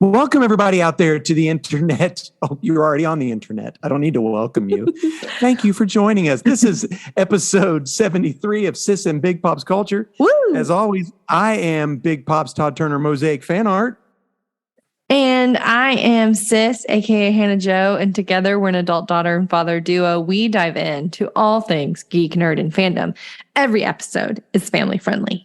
Welcome, everybody out there to the internet. Oh, you're already on the internet. I don't need to welcome you. Thank you for joining us. This is episode 73 of Sis and Big Pop's Culture. Woo! As always, I am Big Pop's Todd Turner Mosaic Fan Art. And I am Sis, aka Hannah Jo, and together we're an adult daughter and father duo. We dive into all things geek, nerd, and fandom. Every episode is family friendly.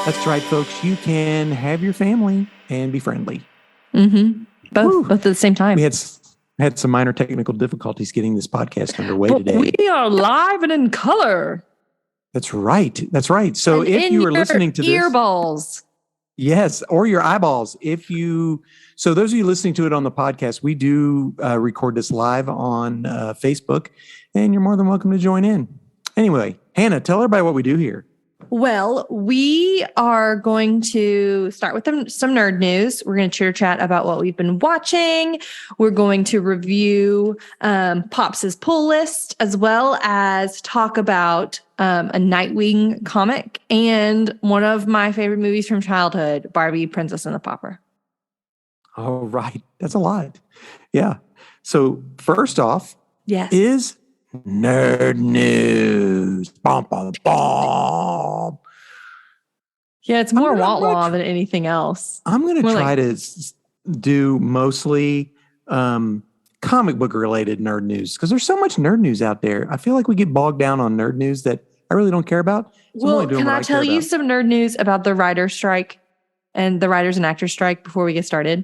That's right, folks. You can have your family and be friendly. Mm-hmm. Both at the same time. We had some minor technical difficulties getting this podcast underway today. We are live and in color. That's right. So and if you are listening to this, earballs. Yes, or your eyeballs. So those of you listening to it on the podcast, we do record this live on Facebook, and you're more than welcome to join in. Anyway, Hannah, tell everybody what we do here. Well, we are going to start with some nerd news. We're going to chitter chat about what we've been watching. We're going to review Pops' pull list, as well as talk about a Nightwing comic and one of my favorite movies from childhood, Barbie, Princess and the Pauper. All right. That's a lot. Yeah. So first off, yes, is nerd news. Bom, bom, bom. Yeah, it's more wah-wah than anything else. I'm going to try to do mostly comic book related nerd news because there's so much nerd news out there. I feel like we get bogged down on nerd news that I really don't care about. So well, can I tell you some nerd news about the writer's strike and the writers and actors strike before we get started?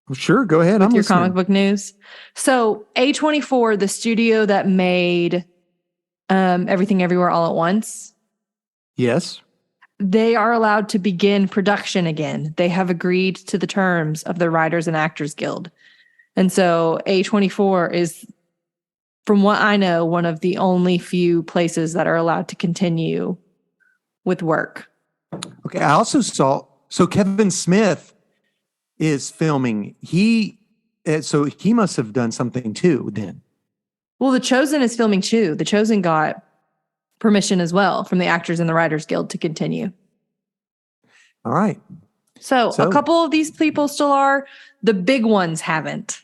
Well, sure, go ahead. With your comic book news. So A24, the studio that made Everything Everywhere All at Once. Yes. They are allowed to begin production again. They have agreed to the terms of the Writers and Actors Guild. And so A24 is, from what I know, one of the only few places that are allowed to continue with work. Okay. I also saw, so Kevin Smith is filming. So he must have done something too then. Well, The Chosen is filming too. The Chosen got permission as well from the Actors and the Writers Guild to continue. All right. So a couple of these people still are. The big ones haven't.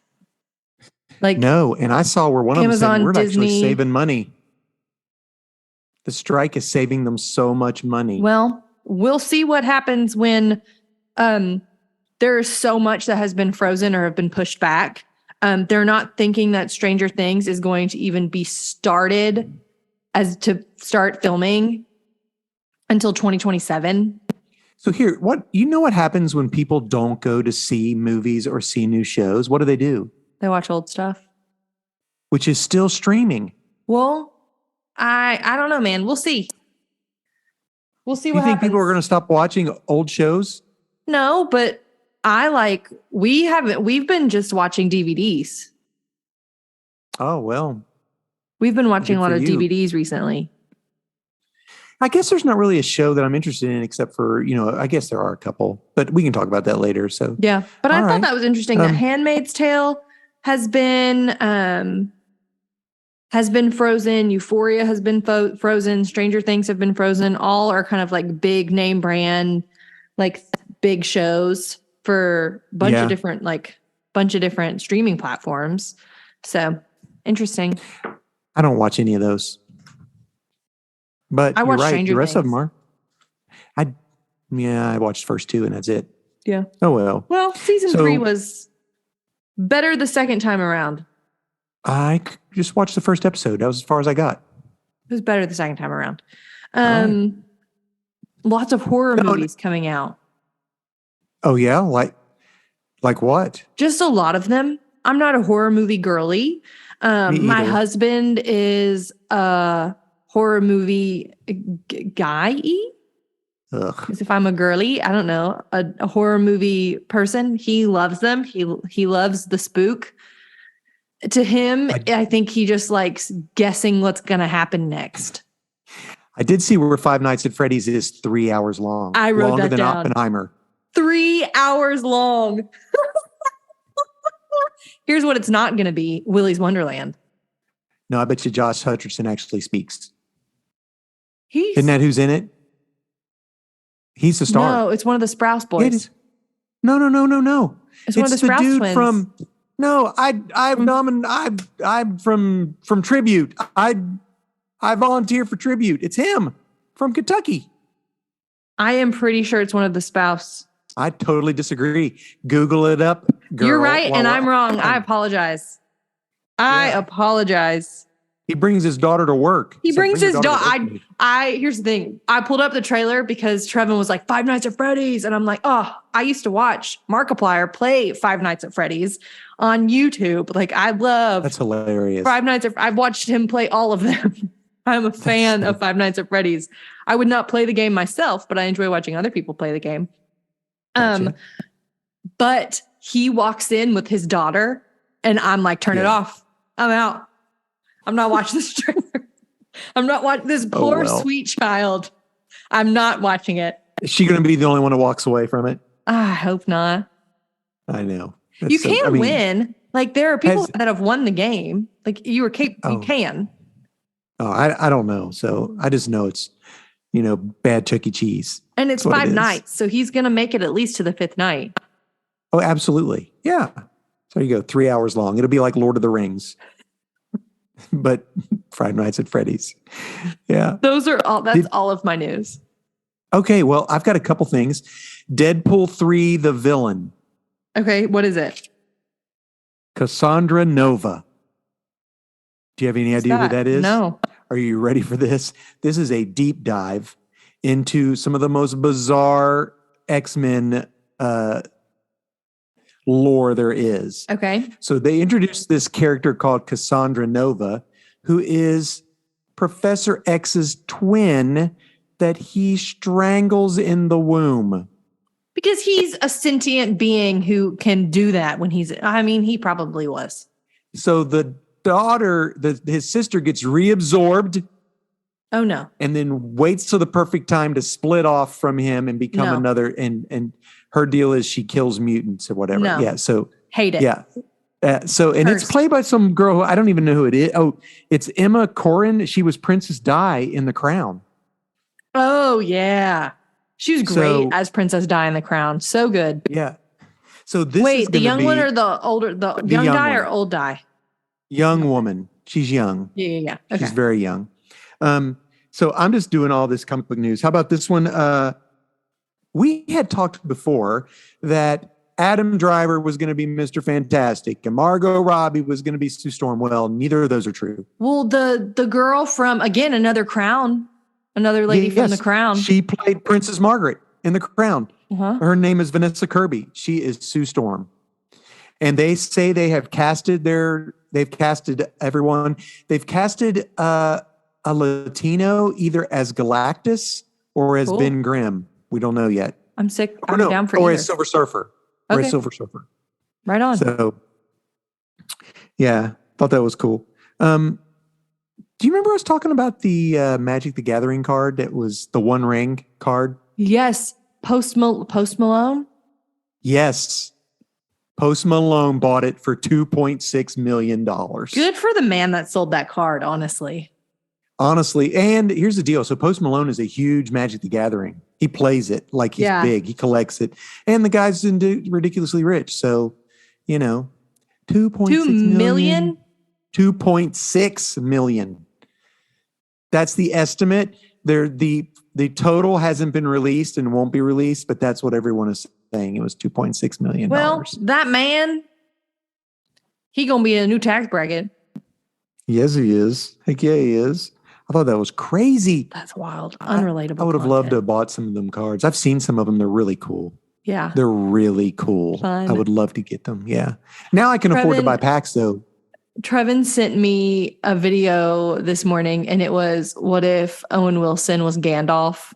No, and I saw where one of them said we're Disney, actually saving money. The strike is saving them so much money. Well, we'll see what happens when there's so much that has been frozen or have been pushed back. They're not thinking that Stranger Things is going to even be started as to start filming until 2027. So here, what happens when people don't go to see movies or see new shows? What do? They watch old stuff. Which is still streaming. Well, I don't know, man. We'll see. We'll see what happens. You think people are going to stop watching old shows? No, but we've been just watching DVDs. Oh, well. We've been watching a lot of DVDs recently. I guess there's not really a show that I'm interested in except for, I guess there are a couple, but we can talk about that later. So yeah, but I thought that was interesting that Handmaid's Tale has been frozen. Euphoria has been frozen. Stranger Things have been frozen. All are kind of like big name brand, like big shows for a bunch of different streaming platforms. So interesting. I don't watch any of those. But I watched Stranger Things. The rest of them are. I watched the first two and that's it. Yeah. Oh, well. Well, season 3 was better the second time around. I just watched the first episode. That was as far as I got. It was better the second time around. Lots of horror movies coming out. Oh, yeah? Like what? Just a lot of them. I'm not a horror movie girly. My husband is a horror movie guy-y. Because if I'm a girly, I don't know, a horror movie person, he loves them. He loves the spook. To him, I think he just likes guessing what's going to happen next. I did see where Five Nights at Freddy's is 3 hours long. I wrote longer that than down. Oppenheimer. 3 hours long. Here's what it's not going to be: Willy's Wonderland. No, I bet you Josh Hutcherson actually speaks. He's Isn't that who's in it? He's the star. No, it's one of the Sprouse It boys. is. No. It's one of the Sprouse dude twins. from. No, I'm from Tribute. I volunteer for Tribute. It's him from Kentucky. I am pretty sure it's one of the Sprouse. I totally disagree. Google it up. Girl, You're right, and I'm wrong. I apologize. I apologize. He brings his daughter to work. He brings his daughter. I Here's the thing. I pulled up the trailer because Trevin was like Five Nights at Freddy's, and I'm like, oh, I used to watch Markiplier play Five Nights at Freddy's on YouTube. Like, I love That's hilarious. Five Nights at. I've watched him play all of them. I'm a fan of Five Nights at Freddy's. I would not play the game myself, but I enjoy watching other people play the game. Gotcha. But he walks in with his daughter, and I'm like, turn it off. I'm out. I'm not watching this trailer. I'm not watching this poor sweet child. I'm not watching it. Is she going to be the only one who walks away from it? I hope not. I know. You can win. Like, there are people that have won the game. Like, you can. Oh, I don't know. So I just know it's, bad Chuck E. Cheese. And it's 5 nights. So he's going to make it at least to the 5th night. Oh, absolutely. Yeah. So you go 3 hours long. It'll be like Lord of the Rings, but Five Nights at Freddy's. Yeah. Those are all, that's all of my news. Okay. Well, I've got a couple things. Deadpool 3, The Villain. Okay. What is it? Cassandra Nova. Do you have any idea who that is? No. Are you ready for this? This is a deep dive into some of the most bizarre X-Men lore there is. Okay. So they introduced this character called Cassandra Nova, who is Professor X's twin that he strangles in the womb. Because he's a sentient being who can do that when he probably was. So the daughter, his sister gets reabsorbed. Oh no. And then waits till the perfect time to split off from him and become another. And her deal is she kills mutants or whatever. No. Yeah. So hate it. Yeah. It's played by some girl who I don't even know who it is. Oh, it's Emma Corrin. She was Princess Di in The Crown. Oh yeah. She was great as Princess Di in The Crown. So good. Yeah. So this Wait, the young one or the older, the young Di or old Di? Young woman. She's young. Yeah. Okay. She's very young. So I'm just doing all this comic book news. How about this one? We had talked before that Adam Driver was going to be Mr. Fantastic and Margot Robbie was going to be Sue Storm. Well, neither of those are true. Well, the girl from, again, another lady from The Crown. She played Princess Margaret in The Crown. Uh-huh. Her name is Vanessa Kirby. She is Sue Storm. And they say they've casted everyone. They've casted a Latino either as Galactus or as Ben Grimm. We don't know yet. I'm sick. I'm down for either. Or as Silver Surfer. Okay. Or as Silver Surfer. Right on. So, yeah, thought that was cool. Do you remember us talking about the Magic the Gathering card that was the One Ring card? Yes. Post Malone? Yes. Post Malone bought it for $2.6 million. Good for the man that sold that card, honestly. Honestly. And here's the deal. So Post Malone is a huge Magic the Gathering. He plays it like he's big. He collects it. And the guy's ridiculously rich. So, $2.6 million? $2.6 million. That's the estimate. The total hasn't been released and won't be released, but that's what everyone is saying. It was $2.6 million. Well, that man, he gonna be in a new tax bracket. Yes, he is. Heck yeah, he is. I thought that was crazy. That's wild. Unrelatable. I would have loved to have bought some of them cards. I've seen some of them. They're really cool. Yeah. They're really cool. Fun. I would love to get them. Yeah. Now I can afford to buy packs though. Trevin sent me a video this morning and it was, what if Owen Wilson was Gandalf?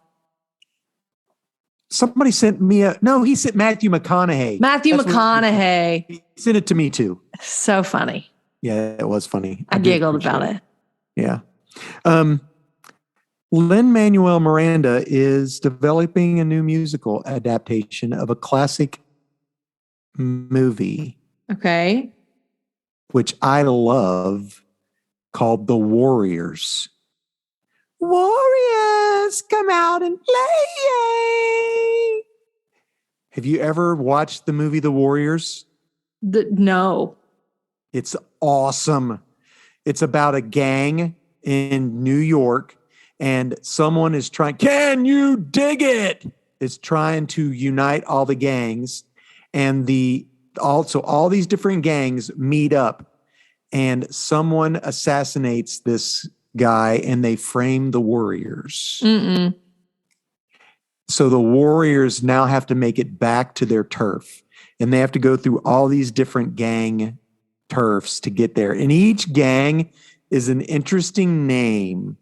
Somebody sent me he sent Matthew McConaughey. McConaughey. He sent it to me too. So funny. Yeah, it was funny. I giggled about it. Yeah. Lin-Manuel Miranda is developing a new musical adaptation of a classic movie, Okay. which I love, called The Warriors. Warriors, come out and play. Yay! Have you ever watched the movie The Warriors? No. It's awesome. It's about a gang in New York, and someone is trying, can you dig it? Is trying to unite all the gangs, and also all these different gangs meet up, and someone assassinates this guy, and they frame the Warriors. Mm-mm. So the Warriors now have to make it back to their turf, and they have to go through all these different gang turfs to get there. And each gang is an interesting name.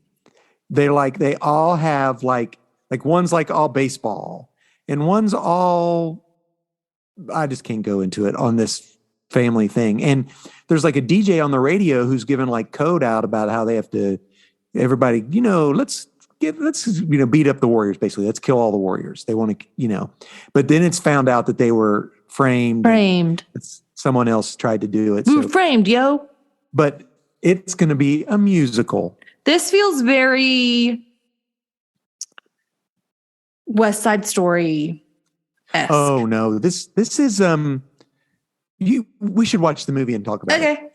They all have like one's like all baseball, and one's all, I just can't go into it on this family thing. And there's like a DJ on the radio who's given like code out about how they have to, everybody, let's beat up the Warriors, basically. Let's kill all the Warriors. They want to, but then it's found out that they were framed. Someone else tried to do it. Who framed, yo? But it's going to be a musical. This feels very West Side Story-esque. Oh no, this is we should watch the movie and talk about it. Okay.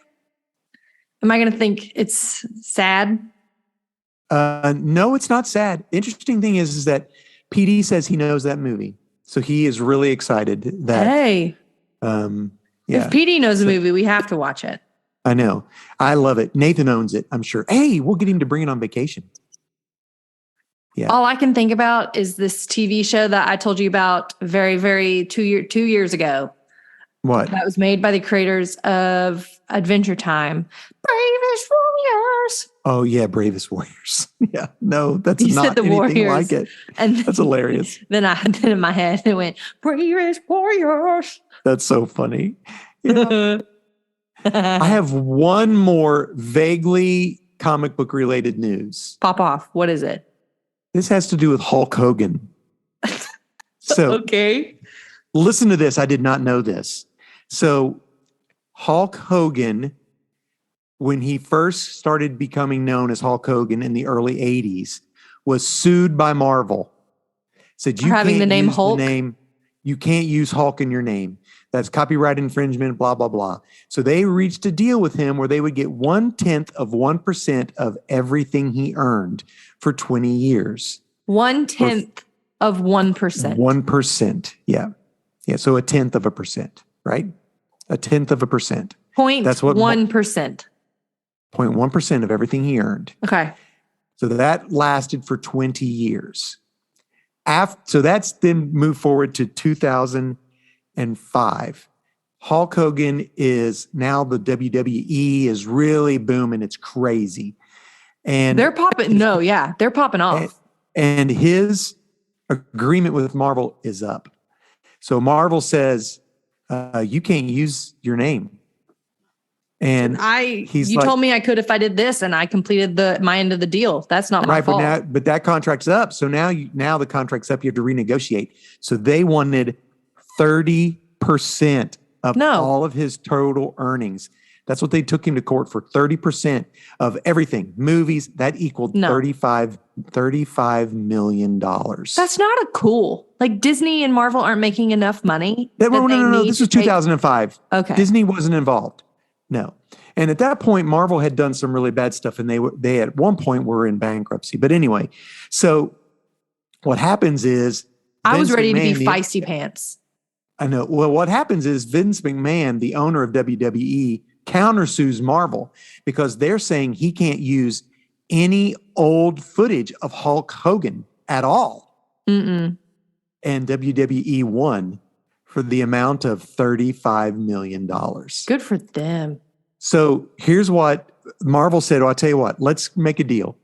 Am I going to think it's sad? No, it's not sad. Interesting thing is that PD says he knows that movie, so he is really excited that. Hey, yeah. If PD knows the movie, we have to watch it. I know. I love it. Nathan owns it, I'm sure. Hey, we'll get him to bring it on vacation. Yeah. All I can think about is this TV show that I told you about very 2 years ago. What? That was made by the creators of Adventure Time. Bravest Warriors. Oh yeah, Bravest Warriors. Yeah. No, that's You not said the anything Warriors. like it. And That's hilarious. then in my head it went, Bravest Warriors. That's so funny. Yeah. I have one more vaguely comic book related news. Pop off. What is it? This has to do with Hulk Hogan. So Okay. listen to this. I did not know this. So Hulk Hogan, when he first started becoming known as Hulk Hogan in the early 80s, was sued by Marvel. Said you having can't the name use Hulk? You can't use Hulk in your name. That's copyright infringement, blah, blah, blah. So they reached a deal with him where they would get 1/10% of everything he earned for 20 years. 1/10 of 1%. 1%. Yeah. Yeah. So 1/10%, right? 1/10%. That's what 1%. 0.1% of everything he earned. Okay. So that lasted for 20 years. So that's then moved forward to 2005. Hulk Hogan is now, the WWE is really booming. It's crazy. And They're popping. No, yeah. They're popping off. And his agreement with Marvel is up. So Marvel says, you can't use your name. And you told me I could if I did this, and I completed my end of the deal. That's not my fault. But that contract's up. So now the contract's up. You have to renegotiate. So they wanted 30% of all of his total earnings. That's what they took him to court for. 30% of everything. Movies, that equaled $35 million. That's not cool. Like Disney and Marvel aren't making enough money. No. This was 2005. Okay. Disney wasn't involved. No. And at that point, Marvel had done some really bad stuff, and they at one point were in bankruptcy. But anyway, so what happens is I was ready to be feisty pants. I know. Well, what happens is Vince McMahon, the owner of WWE, countersues Marvel because they're saying he can't use any old footage of Hulk Hogan at all. Mm-mm. And WWE won for the amount of $35 million. Good for them. So here's what Marvel said. I'll tell you what, let's make a deal.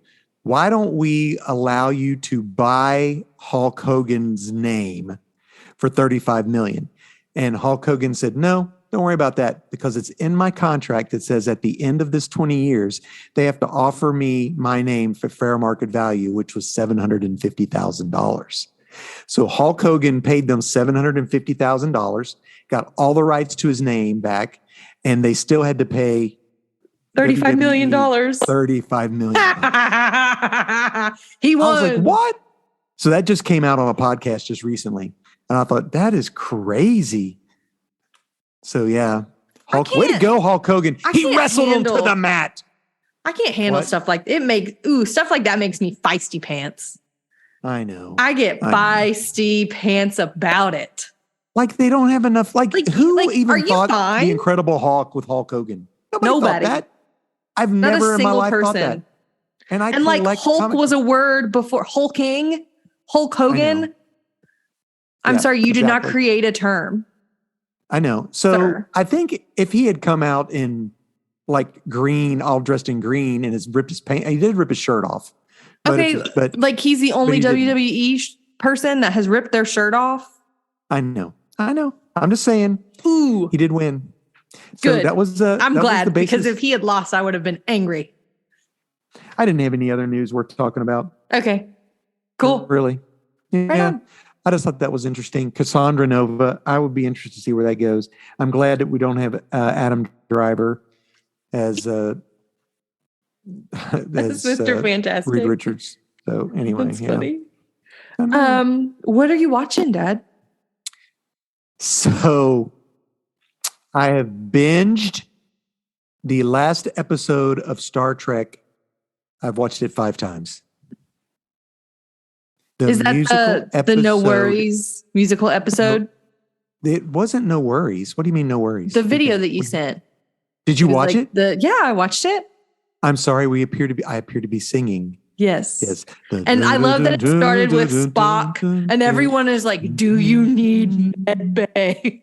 Why don't we allow you to buy Hulk Hogan's name for $35 million? And Hulk Hogan said, no, Don't worry about that because it's in my contract that says at the end of this 20 years, they have to offer me my name for fair market value, which was $750,000. So Hulk Hogan paid them $750,000, got all the rights to his name back, and they still had to pay $35 million. $35 million. He won. I was like, what? So that just came out on a podcast just recently. And I thought, that is crazy. So yeah. Way to go, Hulk Hogan. He wrestled him to the mat. I can't handle stuff like stuff like that makes me feisty pants. I know. I get feisty pants about it. Like they don't have enough. Who even thought fine? The Incredible Hulk with Hulk Hogan? Nobody. Thought that. I've never in my life thought that. And Hulk was a word before hulking, Hulk Hogan. I'm sorry, you did not create a term. I know. So I think if he had come out in like green, all dressed in green, and ripped his paint, he did rip his shirt off. But he's the only WWE person that has ripped their shirt off. I know. I'm just saying. Ooh, he did win. Good. So that was. I'm glad because if he had lost, I would have been angry. I didn't have any other news worth talking about. Okay, cool. Really? Yeah. Right on. I just thought that was interesting. Cassandra Nova. I would be interested to see where that goes. I'm glad that we don't have Adam Driver as Mr. Fantastic. Reed Richards. So anyway, that's funny. What are you watching, Dad? So I have binged the last episode of Star Trek. I've watched it 5 times. Is that the No Worries musical episode? It wasn't No Worries. What do you mean No Worries? The video that you sent. Did you watch it? Yeah, I watched it. I'm sorry. I appear to be singing. Yes. And I love that it started with Spock and everyone is like, do you need Med Bay?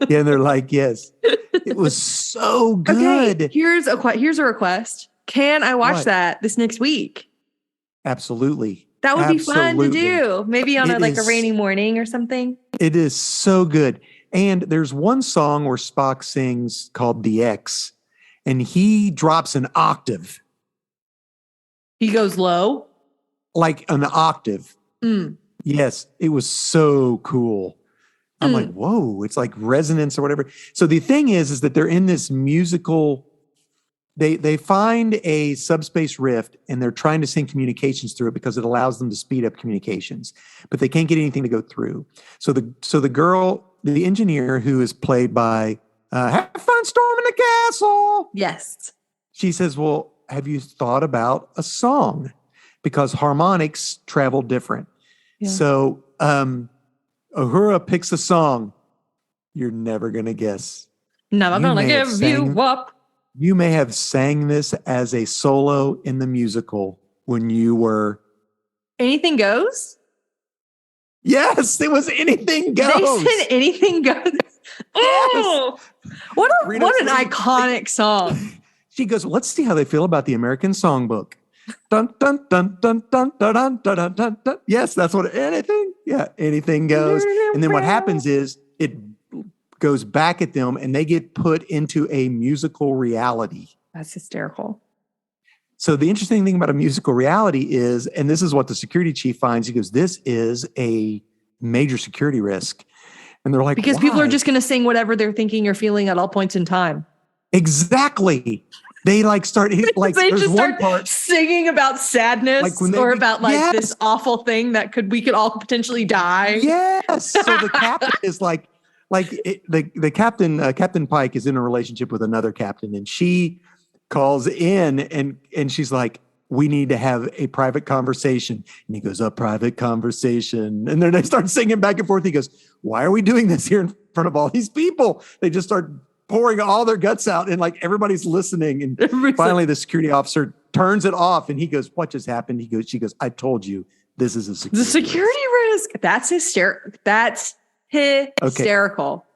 Yeah, and they're like, yes. It was so good. Okay, here's a request. Can I watch that this next week? Absolutely. That would be fun to do. Maybe on a rainy morning or something. It is so good. And there's one song where Spock sings called The X, and he drops an octave. He goes low? Like an octave. Mm. Yes, it was so cool. I'm like, whoa, it's like resonance or whatever. So the thing is that they're in this musical, they find a subspace rift and they're trying to send communications through it because it allows them to speed up communications, but they can't get anything to go through. So the girl, the engineer who is played by, have fun storming the castle. Yes. She says, well, have you thought about a song? Because harmonics travel different. Yeah. So Uhura picks a song you're never going to guess. Never going to give you up. You may have sang this as a solo in the musical when you were... Anything Goes? Yes, it was Anything Goes. They said Anything Goes. Oh, yes. What an iconic song. She goes, let's see how they feel about the American Songbook. Dun, dun, dun, dun, dun, dun, dun, dun, dun, dun. Yes, that's what Anything Goes. And then what happens is it goes back at them and they get put into a musical reality. That's hysterical. So the interesting thing about a musical reality is, and this is what the security chief finds, he goes, this is a major security risk. And they're like, because people are just going to sing whatever they're thinking or feeling at all points in time. Exactly. They start like they there's just one start part singing about sadness or about this awful thing that we could all potentially die. Yes. So the captain is the captain, Captain Pike is in a relationship with another captain, and she calls in and she's like, we need to have a private conversation. And he goes, a private conversation. And then they start singing back and forth. He goes, why are we doing this here in front of all these people? They just start pouring all their guts out and everybody's listening. And finally the security officer turns it off and he goes, what just happened? She goes, I told you this is a security risk. That's hysterical. That's hysterical. Okay.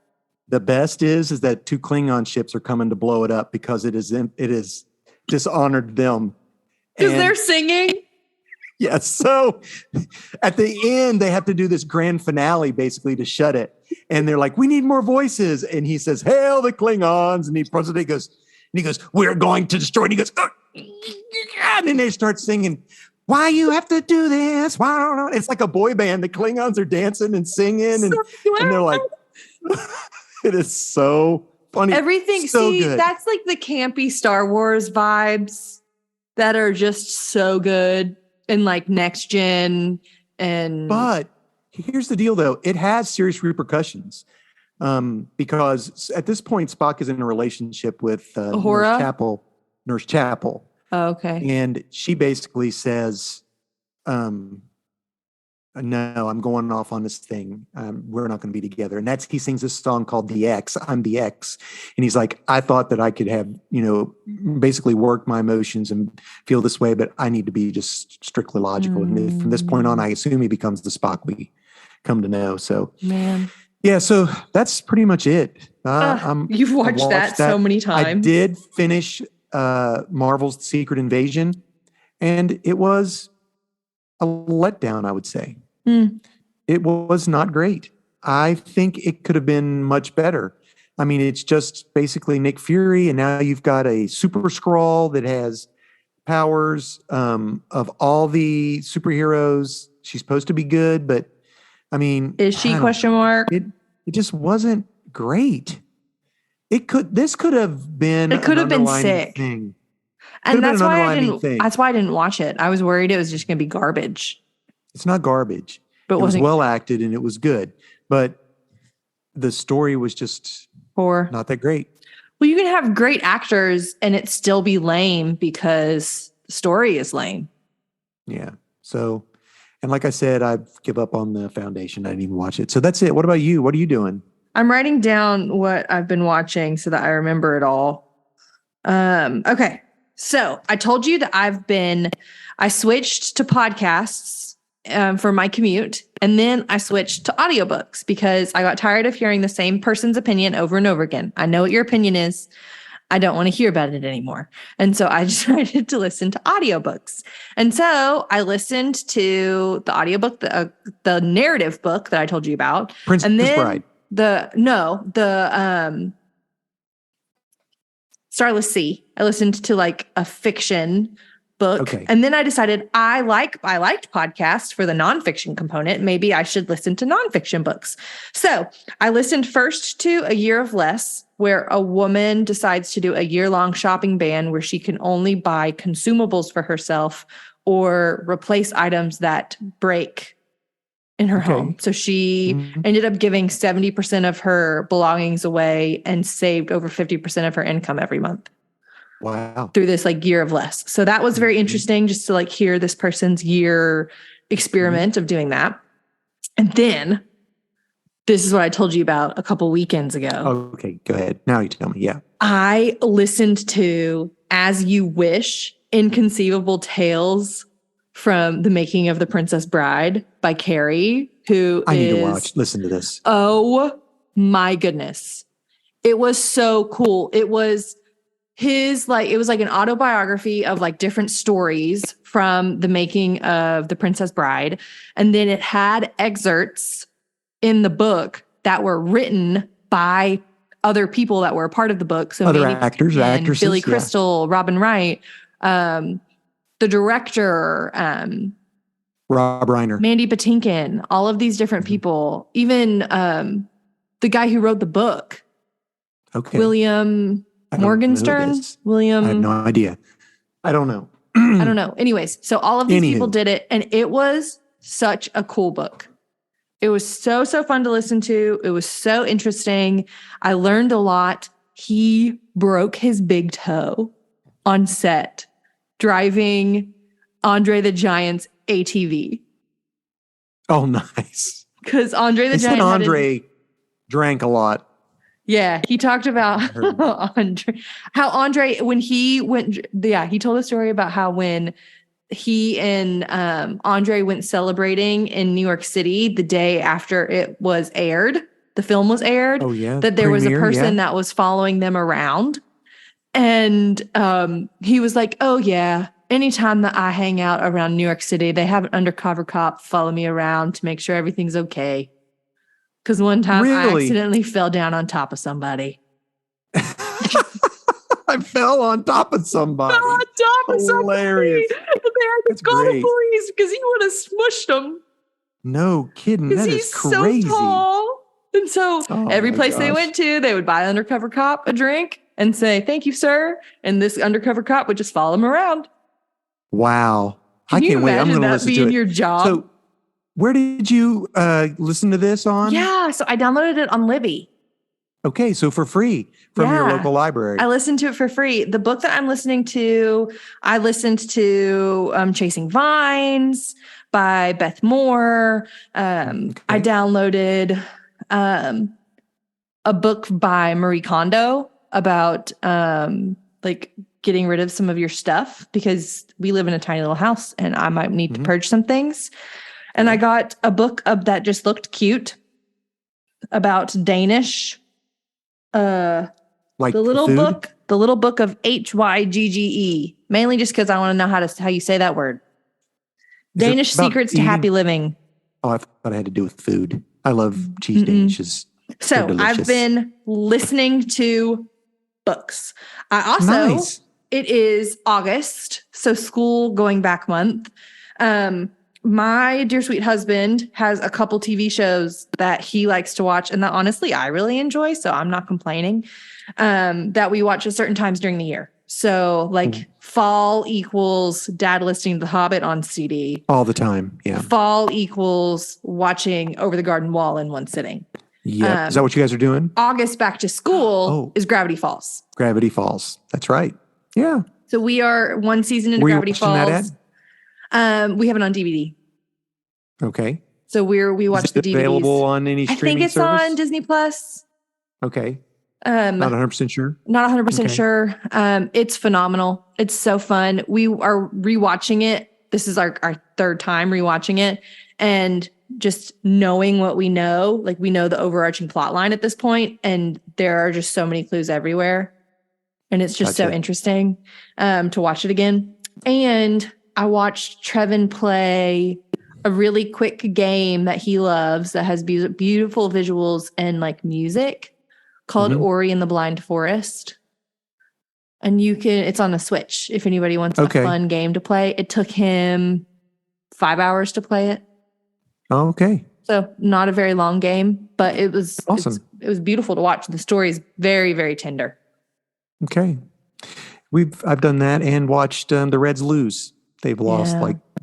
The best is that 2 Klingon ships are coming to blow it up because it is dishonored them. Because they're singing. Yeah. So at the end, they have to do this grand finale basically to shut it. And they're like, we need more voices. And he says, hail the Klingons. And he goes, we're going to destroy. And he goes, oh. And then they start singing, why you have to do this? Why don't know? It's like a boy band. The Klingons are dancing and singing. And they're like, it is so funny. Everything. So See, good. that's like the campy Star Wars vibes that are just so good and like next gen. But here's the deal, though. It has serious repercussions because at this point, Spock is in a relationship with Nurse Chapel. Oh, okay. And she basically says, no, I'm going off on this thing. We're not going to be together. And he sings this song called The X, I'm the X. And he's like, I thought that I could have, basically work my emotions and feel this way, but I need to be just strictly logical. And from this point on, I assume he becomes the Spock we come to know. So, man. Yeah, so that's pretty much it. You've watched that so many times. I did finish Marvel's Secret Invasion, and it was a letdown, I would say. It was not great. I think it could have been much better. I mean, it's just basically Nick Fury, and now you've got a Super Skrull that has powers of all the superheroes. She's supposed to be good, but I mean, is she ? It just wasn't great. This could have been. It could have been sick. Thing. And that's why I didn't watch it. I was worried it was just going to be garbage. It's not garbage. But it was well acted and it was good. But the story was just poor. Not that great. Well, you can have great actors and it still be lame because the story is lame. Yeah. So, and like I said, I give up on the Foundation. I didn't even watch it. So that's it. What about you? What are you doing? I'm writing down what I've been watching so that I remember it all. Okay. So I told you that I switched to podcasts for my commute. And then I switched to audiobooks because I got tired of hearing the same person's opinion over and over again. I know what your opinion is. I don't want to hear about it anymore. And so I decided to listen to audiobooks. And so I listened to the audiobook, the narrative book that I told you about. Princess Bride. Starless Sea. I listened to like a fiction book. Okay. And then I decided I liked podcasts for the nonfiction component. Maybe I should listen to nonfiction books. So I listened first to A Year of Less, where a woman decides to do a year-long shopping ban where she can only buy consumables for herself or replace items that break in her home. So she ended up giving 70% of her belongings away and saved over 50% of her income every month. Wow. Through this like year of less. So that was very interesting just to like hear this person's year experiment of doing that. And then this is what I told you about a couple weekends ago. Okay, go ahead. Now you tell me. Yeah. I listened to As You Wish, Inconceivable Tales from the Making of the Princess Bride by Carrie, I need to listen to this. Oh my goodness. It was so cool. It was it was like an autobiography of like different stories from the making of the Princess Bride. And then it had excerpts in the book that were written by other people that were a part of the book. So other actors, actresses, Billy Crystal, Robin Wright, the director, Rob Reiner, Mandy Patinkin, all of these different people, even the guy who wrote the book, William Morgenstern. I have no idea. I don't know. I don't know. Anyways, so all of these people did it, and it was such a cool book. It was so fun to listen to. It was so interesting. I learned a lot. He broke his big toe on set driving Andre the Giant's ATV. Oh, nice. Because Andre the Giant. Andre drank a lot. Yeah, he talked about how Andre, when he went, he told a story about how when he and Andre went celebrating in New York City the day after it was aired, the film was aired. Oh, yeah. That there was a person that was following them around. And he was like, oh, yeah, anytime that I hang out around New York City, they have an undercover cop follow me around to make sure everything's okay. Because one time I Really? accidentally fell down on top of somebody. I fell on top of somebody. Fell on top of Hilarious. somebody. And they had to That's call great. the police because he would have smushed him. No kidding. Because That he's is crazy. so tall. And so Oh, every my place they gosh. went to, they would buy an undercover cop a drink and say, "Thank you, sir." And this undercover cop would just follow him around. Wow. Can I you can't wait. I'm imagine going to that listen to being it. your job? So, where did you listen to this on? Yeah, so I downloaded it on Libby. Okay, so for free from your Yeah. local library. I listened to it for free. The book that I'm listening to, I listened to Chasing Vines by Beth Moore. I downloaded a book by Marie Kondo about like getting rid of some of your stuff, because we live in a tiny little house and I might need to purge some things. And I got a book that just looked cute about Danish. Like the little food? book of Hygge, mainly just because I want to know how you say that word. Is it Danish about secrets to eating? happy living. Oh, I thought it had to do with food. I love cheese Danishes. So They're delicious. I've been listening to books. I also, Nice. it is August, so school going back month. My dear sweet husband has a couple TV shows that he likes to watch and that honestly I really enjoy, so I'm not complaining, that we watch at certain times during the year. So like fall equals dad listening to The Hobbit on CD. All the time. Yeah. Fall equals watching Over the Garden Wall in one sitting. Yeah. Is that what you guys are doing? August back to school is Gravity Falls. Gravity Falls. That's right. Yeah. So we are one season into Were you Gravity watching that Falls. We have it on DVD. Okay. So we watch Is the it DVDs. available on any I think streaming it's service? on Disney Plus. Okay. Not 100% sure. Not 100% Okay. sure. It's phenomenal. It's so fun. We are rewatching it. This is our third time rewatching it. And just knowing what we know, like we know the overarching plot line at this point, and there are just so many clues everywhere. And it's just so interesting to watch it again. And I watched Trevin play a really quick game that he loves that has beautiful visuals and like music called Ori and the Blind Forest. And it's on the Switch if anybody wants a fun game to play. It took him 5 hours to play it. Oh, okay. So not a very long game, but it was awesome. It was beautiful to watch. The story is very, very tender. Okay. I've done that and watched the Reds lose. They've lost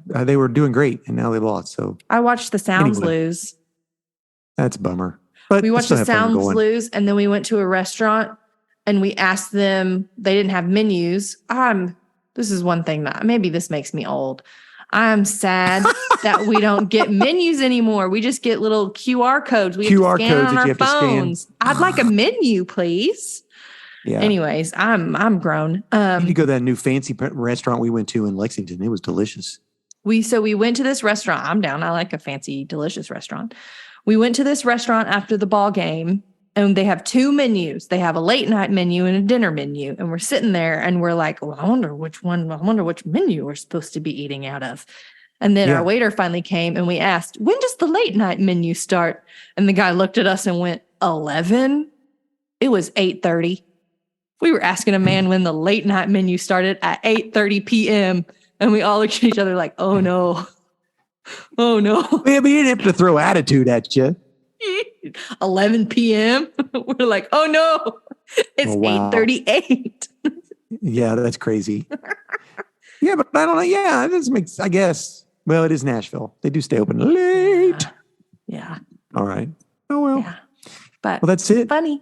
they were doing great and now they've lost. So I watched the Sounds lose. That's a bummer. But we watched the Sounds lose, and then we went to a restaurant and we asked them, they didn't have menus. This is one thing that maybe this makes me old. I'm sad that we don't get menus anymore. We just get little QR codes. We QR have to scan codes on that our you have to scan. phones. I'd like a menu, please. Yeah. Anyways, I'm grown. You need to go to that new fancy restaurant we went to in Lexington. It was delicious. We went to this restaurant. I'm down. I like a fancy, delicious restaurant. We went to this restaurant after the ball game, and they have two menus. They have a late night menu and a dinner menu. And we're sitting there and we're like, well, I wonder which menu we're supposed to be eating out of. And then our waiter finally came and we asked, when does the late night menu start? And the guy looked at us and went, 11? It was 8:30. We were asking a man when the late night menu started at 8:30 p.m. And we all looked at each other like, oh no. Oh no. Yeah, but you didn't have to throw attitude at you. 11 p.m. We're like, oh no, it's 8:38. Yeah, that's crazy. Yeah, but I don't know. Yeah, this makes, I guess. Well, it is Nashville. They do stay open late. Yeah. All right. Oh, well. Yeah. But that's it. Funny.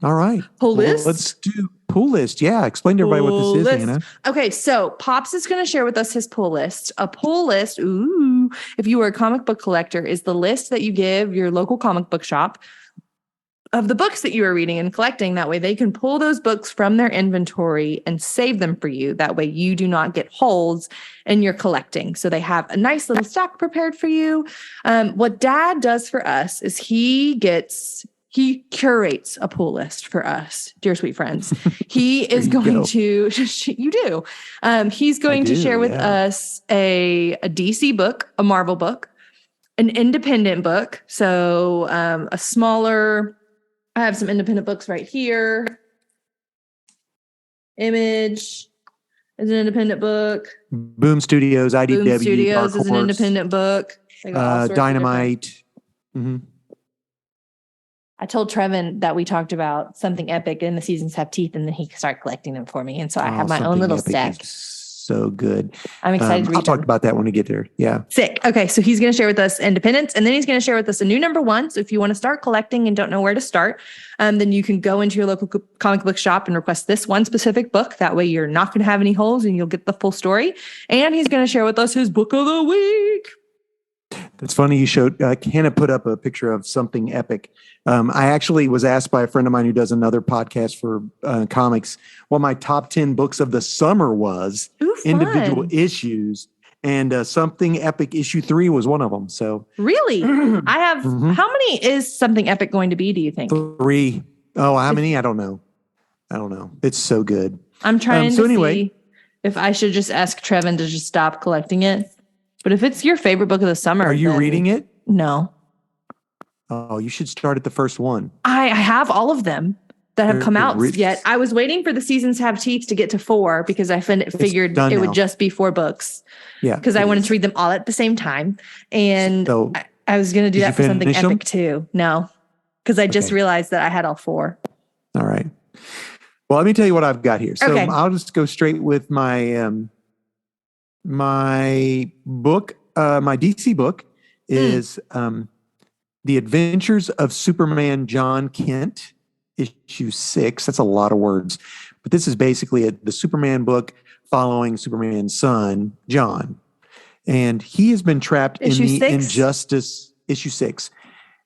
All right. Pull list? Let's do pull list. Yeah. Explain to everybody what this is, Anna. Okay. So Pops is going to share with us his pull list. A pull list, if you were a comic book collector, is the list that you give your local comic book shop of the books that you are reading and collecting. That way they can pull those books from their inventory and save them for you. That way you do not get holes in your collecting. So they have a nice little stack prepared for you. What Dad does for us is he gets He curates a pull list for us, dear sweet friends. He is There you going go. to, you do. He's going to do, share with yeah. us a DC book, a Marvel book, an independent book. So a smaller, I have some independent books right here. Image is an independent book. Boom Studios, IDW, Boom Studios Dark is an Horse, independent book. They got all sorts of different- Dynamite. hmm I told Trevin that we talked about something epic and the seasons have teeth, and then he started collecting them for me. And so I have my own little stack. So good. I'm excited to read I'll talk them. about that when we get there. Yeah. Sick. Okay, so he's going to share with us Independence, and then he's going to share with us a new number one. So if you want to start collecting and don't know where to start, then you can go into your local comic book shop and request this one specific book. That way you're not going to have any holes and you'll get the full story. And he's going to share with us his book of the week. It's funny you showed, Hannah put up a picture of something epic. I actually was asked by a friend of mine who does another podcast for comics what my top 10 books of the summer was, Ooh, individual fun. issues, and Something Epic issue 3 was one of them. So Really? I have, Mhm. how many is Something Epic going to be, do you think? 3. Oh, how many? I don't know. It's so good. I'm trying so to anyway. see if I should just ask Trevin to just stop collecting it. But if it's your favorite book of the summer, Are you then reading it? No. Oh, you should start at the first one. I have all of them that have They're come out rich. yet. I was waiting for the seasons have teeth to get to 4 because I figured done it now. would just be 4 books Yeah. because I it wanted is. to read them all at the same time. And So, I was going to do did that you for something finish 'em? epic too. No, because I just Okay. realized that I had all 4. all right. Well, let me tell you what I've got here. So Okay. I'll just go straight with my my book. My DC book is The Adventures of Superman John Kent, issue 6. That's a lot of words, but this is basically the Superman book following Superman's son, John. And he has been trapped Issue in the 6? injustice, issue 6.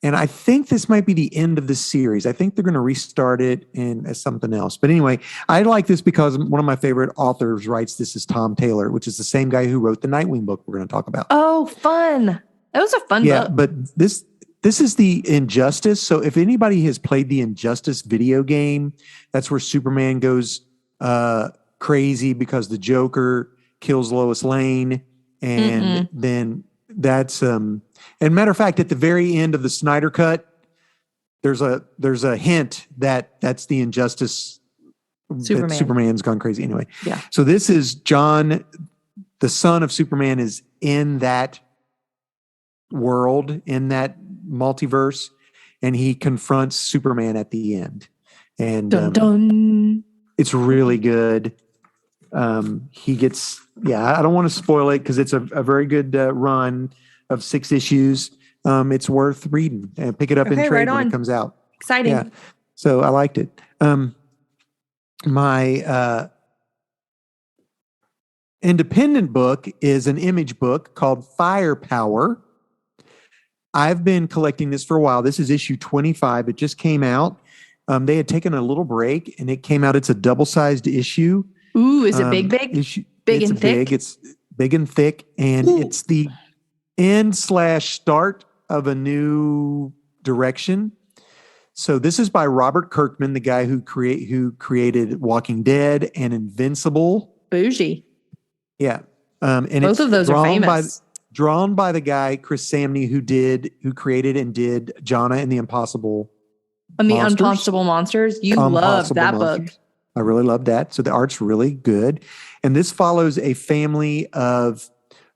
And I think this might be the end of the series. I think they're going to restart it as something else. But anyway, I like this because one of my favorite authors writes this is Tom Taylor, which is the same guy who wrote the Nightwing book we're going to talk about. Oh, fun. That was a fun Yeah, book. but this is the Injustice. So if anybody has played the Injustice video game, that's where Superman goes crazy because the Joker kills Lois Lane, and then that's and matter of fact, at the very end of the Snyder Cut, there's a hint that that's the Injustice. Superman. That Superman's gone crazy anyway. Yeah. So this is John, the son of Superman, is in that world, in that multiverse, and he confronts Superman at the end. And Dun, dun. it's really good. He gets, I don't want to spoil it because it's a very good run of 6 issues. It's worth reading and pick it up in Okay, trade right when on. it comes out. Exciting. Yeah. So I liked it. My independent book is an Image book called Firepower. I've been collecting this for a while. This is issue 25. It just came out. They had taken a little break and it came out. It's a double-sized issue. Ooh, is it big? Issue, Big it's and thick? It's big and thick. And it's the end/start of a new direction. So this is by Robert Kirkman, the guy who created Walking Dead and Invincible. Bougie. Yeah. And Both of those are famous. Drawn by the guy, Chris Samney, who created and did Jonna and the Impossible And the Monsters. Impossible Monsters. You love Impossible that Monsters. book. I really love that. So the art's really good. And this follows a family of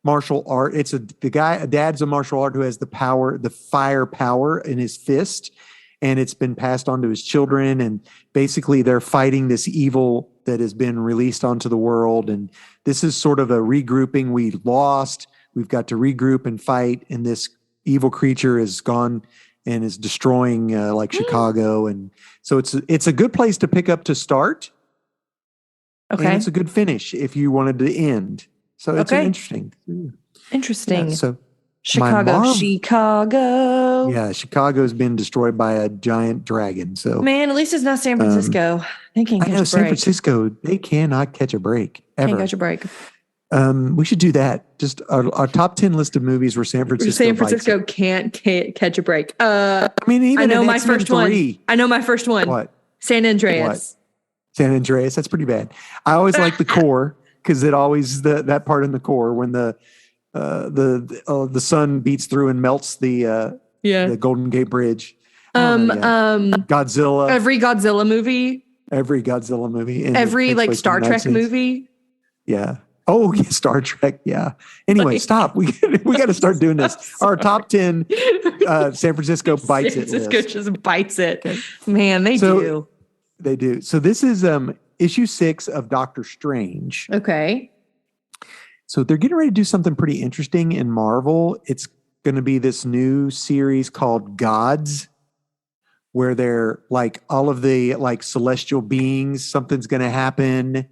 martial art. A dad's a martial art who has the fire power in his fist. And it's been passed on to his children. And basically they're fighting this evil that has been released onto the world. And this is sort of a regrouping. We lost. We've got to regroup and fight. And this evil creature is gone and is destroying Chicago. And so it's a good place to pick up to start. Okay. And it's a good finish if you wanted to end. So it's interesting. Interesting. Yeah, so Chicago. Chicago's been destroyed by a giant dragon. So Man, at least it's not San Francisco. They can't I catch know a San break. Francisco, they cannot catch a break ever. Can't catch a break. We should do that. Just our top 10 list of movies where San Francisco. San Francisco can't catch a break. I mean, even I know in my X-Men first 3, one. I know my first one. What? San Andreas. What? San Andreas. That's pretty bad. I always like the core because it always that part in the core when the sun beats through and melts the Golden Gate Bridge. Godzilla. Every Godzilla movie. Every Godzilla movie. Every like Star Trek movie. Yeah. Oh, yeah, Star Trek. Yeah. Anyway, stop. We got to start doing this. Our top 10 San Francisco bites it. San Francisco just bites it. Okay. Man, they do. They do. So this is issue 6 of Doctor Strange. Okay. So they're getting ready to do something pretty interesting in Marvel. It's going to be this new series called Gods, where they're like all of the like celestial beings. Something's going to happen.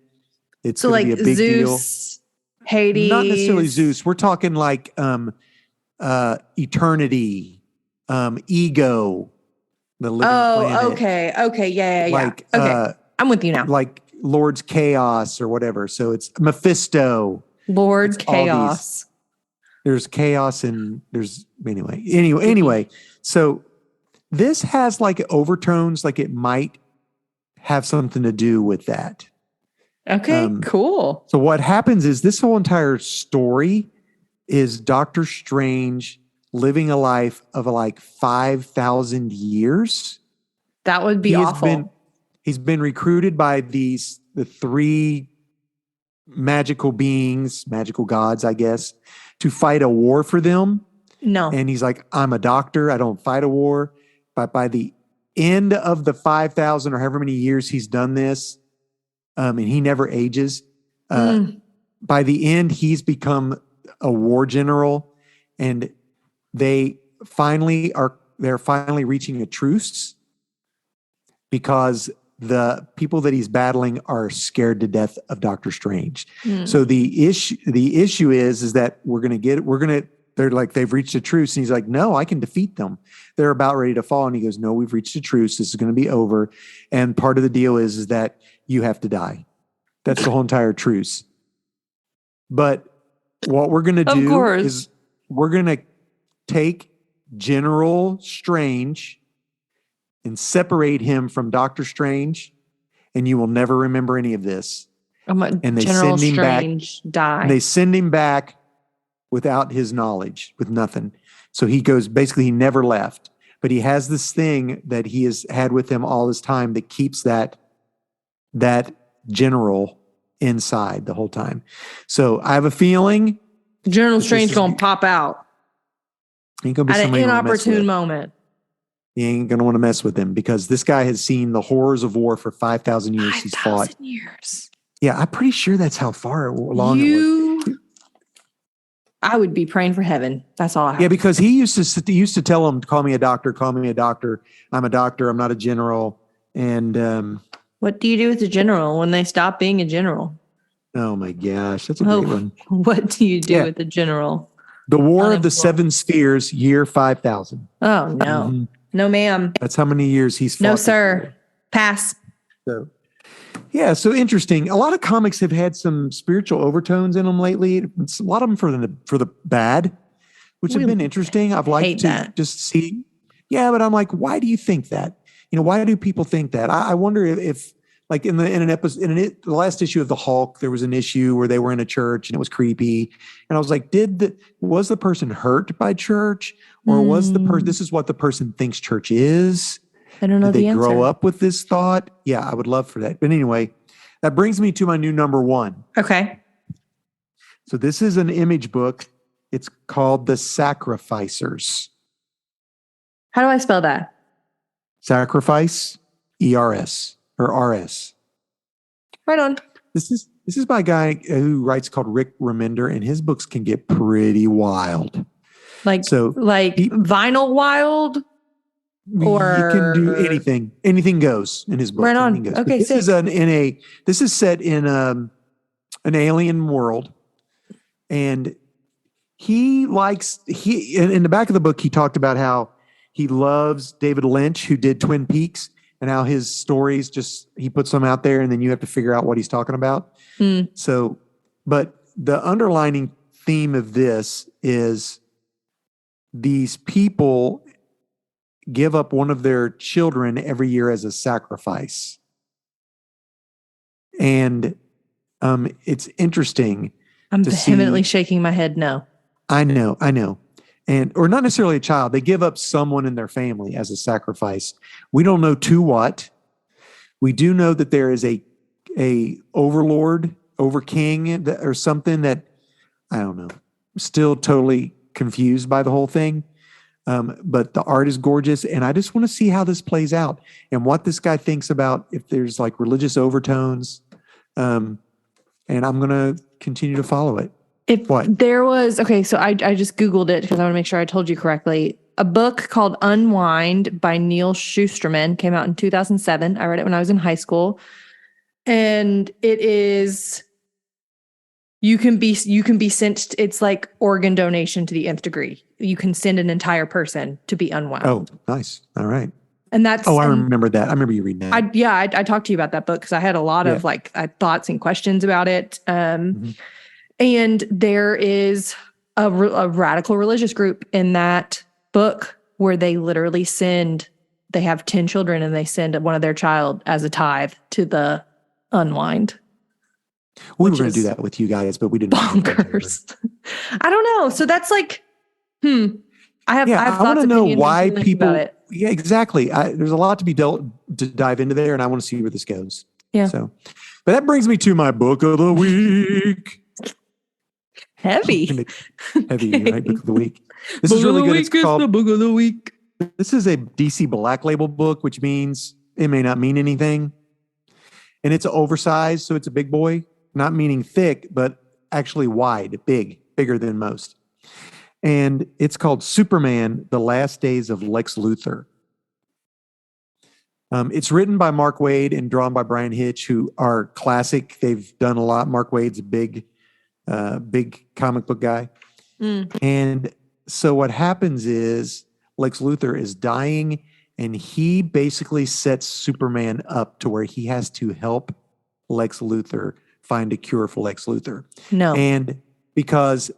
It's so going to be a big Zeus, deal. Hades. Not necessarily Zeus. We're talking like Eternity, Ego, the living planet. Okay. Yeah. Like, okay. I'm with you now. Like Lord's Chaos or whatever. So it's Mephisto. Lord's Chaos. There's chaos and there's anyway. So this has like overtones, like it might have something to do with that. Okay, cool. So what happens is this whole entire story is Doctor Strange living a life of like 5,000 years. That would be awful. He's been recruited by the 3 magical beings, magical gods, I guess, to fight a war for them. No. And he's like, I'm a doctor. I don't fight a war. But by the end of the 5,000 or however many years he's done this, and he never ages. By the end, he's become a war general, and they're finally reaching a truce because the people that he's battling are scared to death of Doctor Strange. So the issue is that they're like, they've reached a truce. And he's like, no, I can defeat them. They're about ready to fall. And he goes, no, we've reached a truce. This is going to be over. And part of the deal is that you have to die. That's the whole entire truce. But what we're going to do is we're going to take General Strange and separate him from Doctor Strange, and you will never remember any of this. And they General send him Strange back. And they send him back without his knowledge, with nothing. So he goes, basically, he never left. But he has this thing that he has had with him all this time that keeps that general inside the whole time. So I have a feeling General Strange going to pop out at an inopportune moment. He ain't going to want to mess with him because this guy has seen the horrors of war for 5,000 years. He's fought. 5,000 years. Yeah, I'm pretty sure that's how far along it was. I would be praying for heaven. That's all I have. Yeah, because he used to tell him, call me a doctor, call me a doctor. I'm a doctor. I'm not a general. And what do you do with a general when they stop being a general? Oh my gosh, that's a great one. What do you do with a general? The War of the Seven Spheres, year 5,000. Oh, no. Mm-hmm. No, ma'am. That's how many years he's fought. No, sir. Pass. So, yeah, so interesting. A lot of comics have had some spiritual overtones in them lately. It's a lot of them for the bad, which have been interesting. I've liked to just see. Yeah, but I'm like, why do you think that? Why do people think that? I wonder if like in the last issue of the Hulk, there was an issue where they were in a church and it was creepy. And I was like, was the person hurt by church, or was this is what the person thinks church is? I don't know Did the answer. They grow up with this thought? Yeah, I would love for that. But anyway, that brings me to my new number 1. Okay. So this is an image book. It's called The Sacrificers. How do I spell that? Sacrifice, ERS or RS. Right on. This is by a guy who writes called Rick Remender, and his books can get pretty wild. Like vinyl wild? Or you can do anything. Anything goes in his book. Right on. Okay, this is set in an alien world, and in the back of the book he talked about how he loves David Lynch, who did Twin Peaks, and how his stories he puts them out there, and then you have to figure out what he's talking about. So, but the underlining theme of this is these people give up one of their children every year as a sacrifice. And it's interesting. I'm to vehemently see, shaking my head no. I know. And or not necessarily a child. They give up someone in their family as a sacrifice. We don't know to what. We do know that there is a overlord, over king, or something that I don't know. Still totally confused by the whole thing. But the art is gorgeous, and I just want to see how this plays out and what this guy thinks about if there's like religious overtones. And I'm going to continue to follow it. If What? there was, okay, so I just Googled it because I want to make sure I told you correctly. A book called Unwind by Neil Shusterman came out in 2007. I read it when I was in high school. And it is, you can be sent, it's like organ donation to the nth degree. You can send an entire person to be unwound. Oh, nice. All right. And that's, I remember that. I remember you reading that. I talked to you about that book because I had a lot of thoughts and questions about it. And there is a radical religious group in that book where they literally they have 10 children and they send one of their child as a tithe to the unwind. We were going to do that with you guys, but we didn't. Bonkers. I don't know. So that's like, I have want to know why people. About it. Yeah, exactly. There's a lot to dive into there, and I want to see where this goes. Yeah. So, but that brings me to my book of the week. Heavy, right? Book of the week. This is really good. It's called the book of the week. This is a DC Black Label book, which means it may not mean anything, and it's oversized, so it's a big boy. Not meaning thick, but actually wide, bigger than most. And it's called Superman: The Last Days of Lex Luthor. It's written by Mark Waid and drawn by Brian Hitch, who are classic. They've done a lot. Mark Waid's a big comic book guy. And so what happens is Lex Luthor is dying, and he basically sets Superman up to where he has to help Lex Luthor find a cure for Lex Luthor. No. And because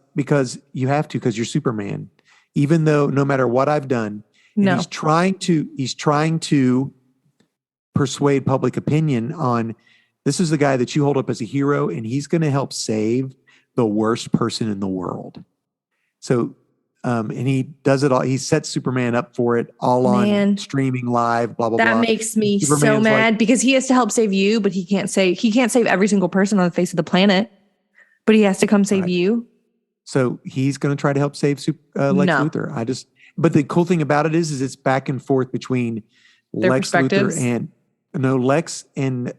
you have to, because you're Superman, even though no matter what I've done, he's trying to persuade public opinion on this is the guy that you hold up as a hero, and he's going to help save the worst person in the world. So, and he does it all. He sets Superman up for it all on streaming live, blah, blah, blah. That makes me so mad because he has to help save you, but he can't save every single person on the face of the planet, but he has to come save you. So he's going to try to help save Lex Luthor. But the cool thing about it is it's back and forth between their Lex Luthor Lex and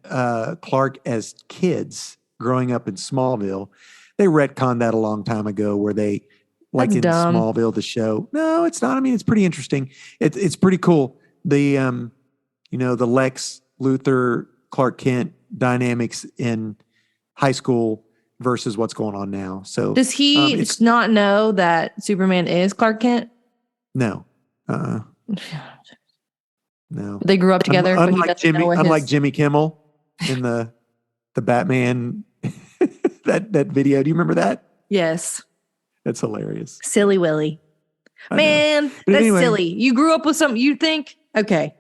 Clark as kids growing up in Smallville. They retconned that a long time ago where they, like in Smallville, the show. No, it's not. I mean, it's pretty interesting. It's pretty cool. The, the Lex Luthor, Clark Kent dynamics in high school versus what's going on now. So does he not know that Superman is Clark Kent? No. No. They grew up together. Unlike Jimmy Kimmel in the Batman that video. Do you remember that? Yes. That's hilarious. Silly Willy. Man, that's silly. You grew up with something you think, okay.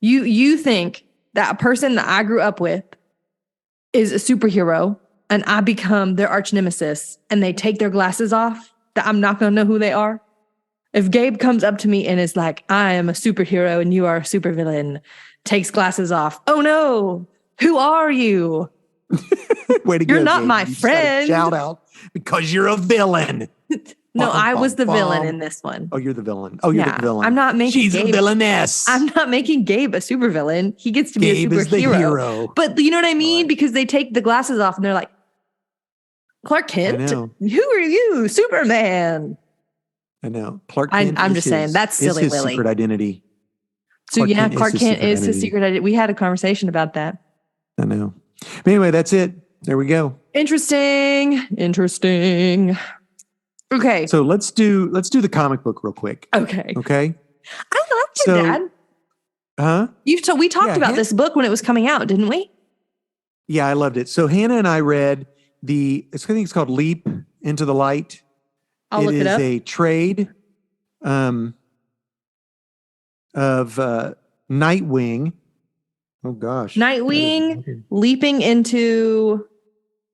You think that a person that I grew up with is a superhero and I become their arch nemesis and they take their glasses off, that I'm not going to know who they are? If Gabe comes up to me and is like, I am a superhero and you are a supervillain, takes glasses off. Oh no, who are you? Way to go, you're not Gabe. my friend. Shout out because you're a villain. No, I was the villain in this one. Oh, you're the villain. Oh, you're the villain. I'm not making She's a villainess. I'm not making Gabe a supervillain. He gets to be Gabe a superhero. Is the hero. But you know what I mean? Right. Because they take the glasses off and they're like, Clark Kent? Who are you? Superman. I know. Clark Kent. I'm just saying that's silly, his Willie. Secret identity. So Clark Kent is his secret identity. We had a conversation about that. I know. But anyway, that's it. There we go. Interesting. Okay. So let's do the comic book real quick. Okay. I liked it, Dad. Huh? We talked about this book when it was coming out, didn't we? Yeah, I loved it. So Hannah and I read I think it's called Leap into the Light. I'll look it is up. a trade of Nightwing. Oh gosh. Nightwing leaping into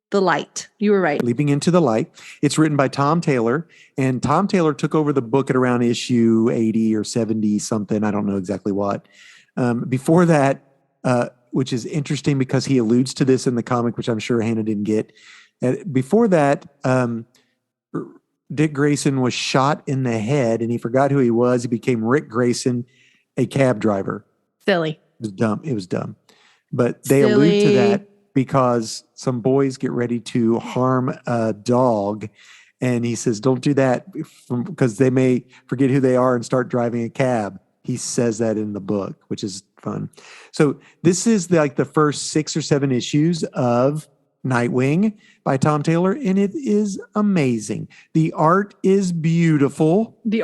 the light. You were right. Leaping into the Light. It's written by Tom Taylor, and Tom Taylor took over the book at around issue 80 or 70 something. I don't know exactly what. Before that, which is interesting because he alludes to this in the comic, which I'm sure Hannah didn't get. Before that, Dick Grayson was shot in the head and he forgot who he was. He became Rick Grayson, a cab driver. Silly. It was dumb. But they allude to that because some boys get ready to harm a dog. And he says, don't do that because they may forget who they are and start driving a cab. He says that in the book, which is fun. So this is like the first 6 or 7 issues of Nightwing by Tom Taylor, and it is amazing. The art is beautiful. The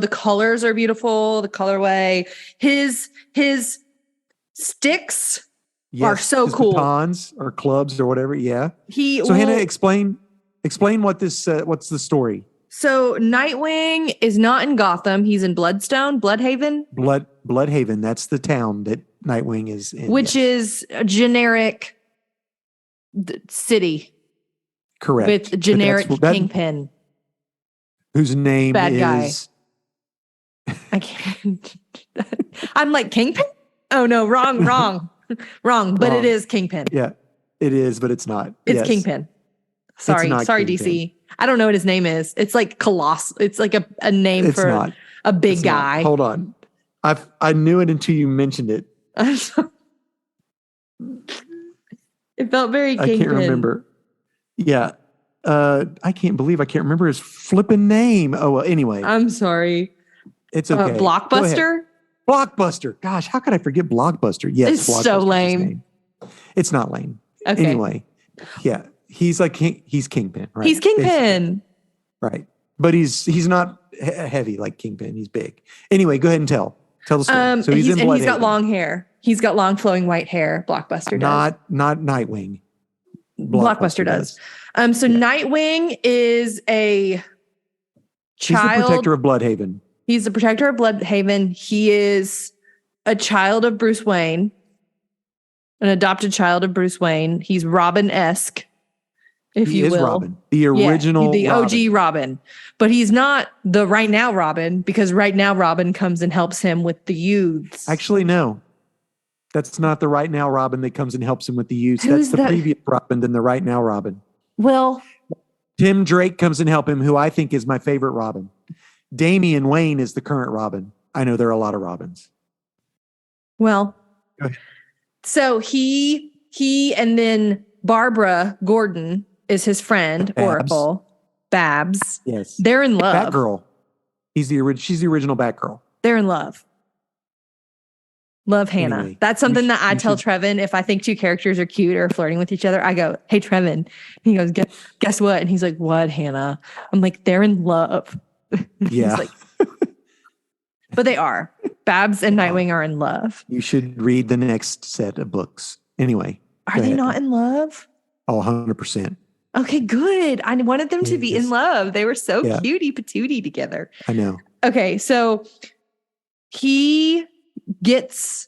colors are beautiful. The colorway, his sticks are so his cool. Batons or clubs or whatever. Yeah. Hannah, explain what's the story. So Nightwing is not in Gotham. He's in Bloodhaven. Bloodhaven. That's the town that Nightwing is in. Which is a generic city. Correct. With generic kingpin. Whose name Bad is... guy. I can't. I'm like, Kingpin? Oh, no, wrong. Wrong, but it is Kingpin. Yeah, it is, but it's not. It's Kingpin. Sorry, Kingpin. DC. I don't know what his name is. It's like Colossal. It's like a name for a big guy. Not. Hold on. I knew it until you mentioned it. It felt very Kingpin. I can't remember. Yeah. I can't believe I can't remember his flipping name. Oh, well, anyway. I'm sorry. It's okay. Blockbuster? Blockbuster. Gosh, how could I forget Blockbuster? Yes. It's so lame. It's not lame. Okay. Anyway. Yeah. He's like he's Kingpin, right? He's Kingpin. Right. But he's not heavy like Kingpin. He's big. Anyway, go ahead and tell the story. So he's got long hair. He's got long flowing white hair. Blockbuster does. Not Nightwing. Blockbuster does. Nightwing is a child. He's the protector of Bloodhaven. He's the protector of Bloodhaven. He is a child of Bruce Wayne, an adopted child of Bruce Wayne. He's Robin-esque, if you will. He is Robin, the original the OG Robin. But he's not the right now Robin, because right now Robin comes and helps him with the youths. Actually, no. That's not the right now Robin that comes and helps him with the youths. That's the previous Robin than the right now Robin. Well, Tim Drake comes and help him, who I think is my favorite Robin. Damian Wayne is the current Robin. I know there are a lot of Robins. Well, so he and then Barbara Gordon is his friend, Oracle. Babs. Yes. They're in love. Batgirl. She's the original Batgirl. They're in love. Love Hannah. Anyway, that's something that I tell Trevin if I think two characters are cute or flirting with each other. I go, hey, Trevin. And he goes, guess what? And he's like, what, Hannah? I'm like, they're in love. Yeah. Like, but they are. Babs and Nightwing are in love. You should read the next set of books. Anyway. Are they not in love? Oh, 100%. Okay, good. I wanted them to be in love. They were so cutie patootie together. I know. Okay, so he gets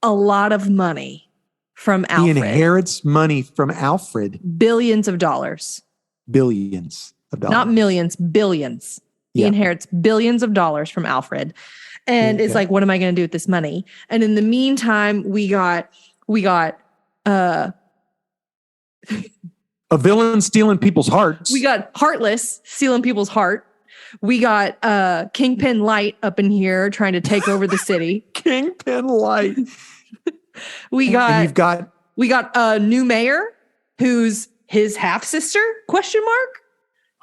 a lot of money from Alfred. He inherits money from Alfred. Billions of dollars. Billions of dollars. Not millions, billions. He inherits billions of dollars from Alfred. And it's like, what am I going to do with this money? And in the meantime, we got a villain stealing people's hearts. We got Heartless stealing people's heart. We got Kingpin Light up in here trying to take over the city. Kingpin Light. We got a new mayor who's his half sister? Question mark.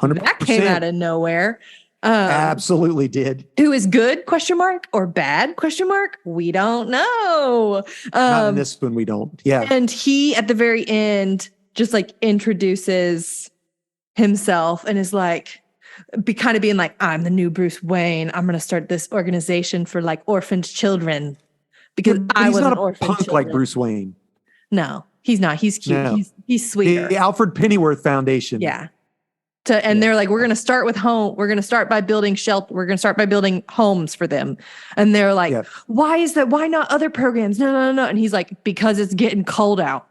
100%. That came out of nowhere. Absolutely did. Who is good? Question mark or bad? Question mark. We don't know. Not in this one. We don't. Yeah. And he at the very end just like introduces himself and is like, being like, I'm the new Bruce Wayne. I'm going to start this organization for like orphaned children because I was not an orphan punk like Bruce Wayne. No, He's not. He's cute. No. He's sweeter. The Alfred Pennyworth Foundation. Yeah. They're like, we're going to start with home. We're going to start by building shelter. We're going to start by building homes for them. And they're like, why is that? Why not other programs? No. And he's like, because it's getting cold out.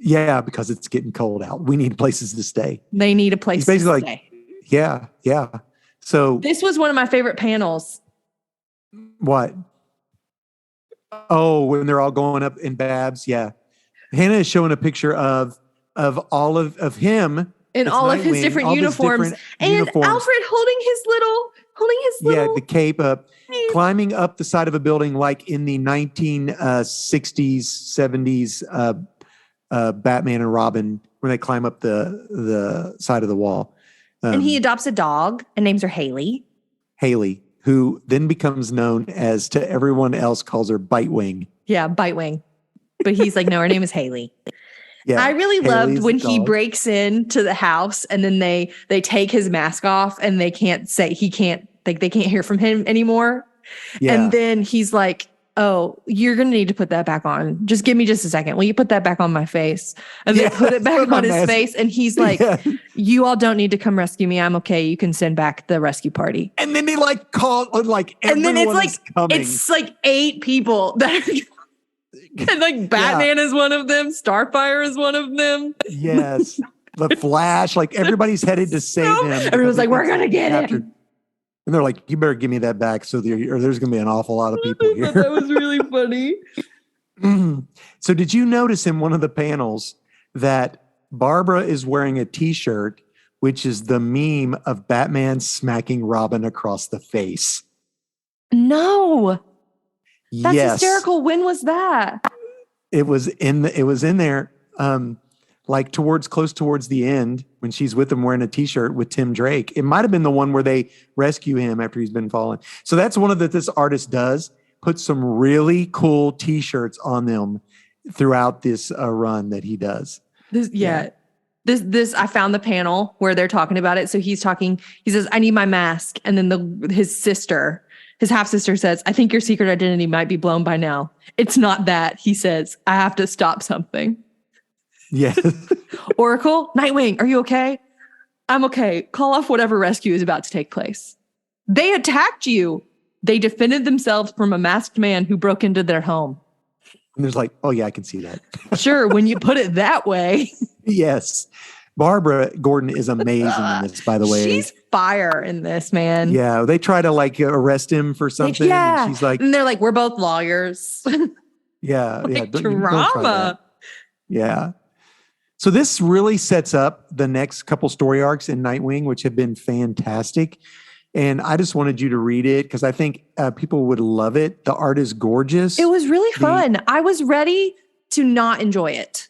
Yeah, because it's getting cold out. We need places to stay. They need a place to stay. Like, yeah. So this was one of my favorite panels. What? Oh, when they're all going up in Babs. Yeah. Hannah is showing a picture of all of him. In all of his different uniforms. And Alfred holding his little. Yeah, the cape up, climbing up the side of a building like in the 1960s, 70s Batman and Robin, where they climb up the side of the wall. And he adopts a dog and names her Haley. Haley, who then becomes known as, to everyone else, calls her Bitewing. Yeah, Bitewing. But he's like, no, her name is Haley. Yeah, I really loved when he breaks into the house and then they take his mask off and they can't hear from him anymore. Yeah. And then he's like, oh, you're going to need to put that back on. Just give me just a second. Will you put that back on my face? And they put it back on his face. And he's like, you all don't need to come rescue me. I'm okay. You can send back the rescue party. And then they call everyone and then is coming. It's like 8 people that are and Batman is one of them. Starfire is one of them. Yes. The Flash, everybody's headed to save him. Everyone's like, we're going to get him. And they're like, you better give me that back or there's going to be an awful lot of people here. That was really funny. So did you notice in one of the panels that Barbara is wearing a T-shirt, which is the meme of Batman smacking Robin across the face? No. That's hysterical. When was that? It was in there. Close towards the end when she's with him wearing a T-shirt with Tim Drake. It might have been the one where they rescue him after he's been fallen. So that's one of this artist does, put some really cool T-shirts on them throughout this run that he does. This I found the panel where they're talking about it. So he says, I need my mask. And then his half-sister says, I think your secret identity might be blown by now. It's not that, he says. I have to stop something. Yes. Oracle, Nightwing, are you okay? I'm okay. Call off whatever rescue is about to take place. They attacked you. They defended themselves from a masked man who broke into their home. And there's oh yeah, I can see that. Sure, when you put it that way. Yes. Barbara Gordon is amazing in this, by the way. She's fire in this, man. Yeah, they try to arrest him for something. Yeah. And she's and they're like, we're both lawyers. Yeah. Drama. Yeah. So this really sets up the next couple story arcs in Nightwing, which have been fantastic. And I just wanted you to read it because I think people would love it. The art is gorgeous. It was really fun. I was ready to not enjoy it.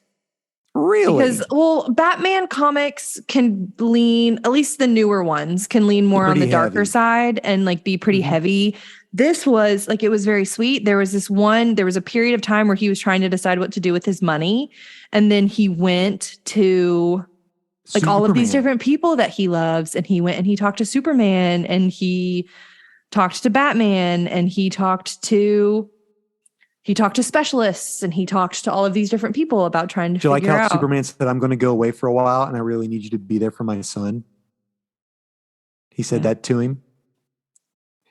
Really? Because, Batman comics can lean, at least the newer ones, can lean more on the darker side and be pretty heavy. This was it was very sweet. There was a period of time where he was trying to decide what to do with his money. And then he went to all of these different people that he loves. And he went and he talked to Superman and he talked to Batman and he talked to specialists and he talked to all of these different people about trying to figure out. Do you like how Superman said, I'm going to go away for a while and I really need you to be there for my son? He said that to him.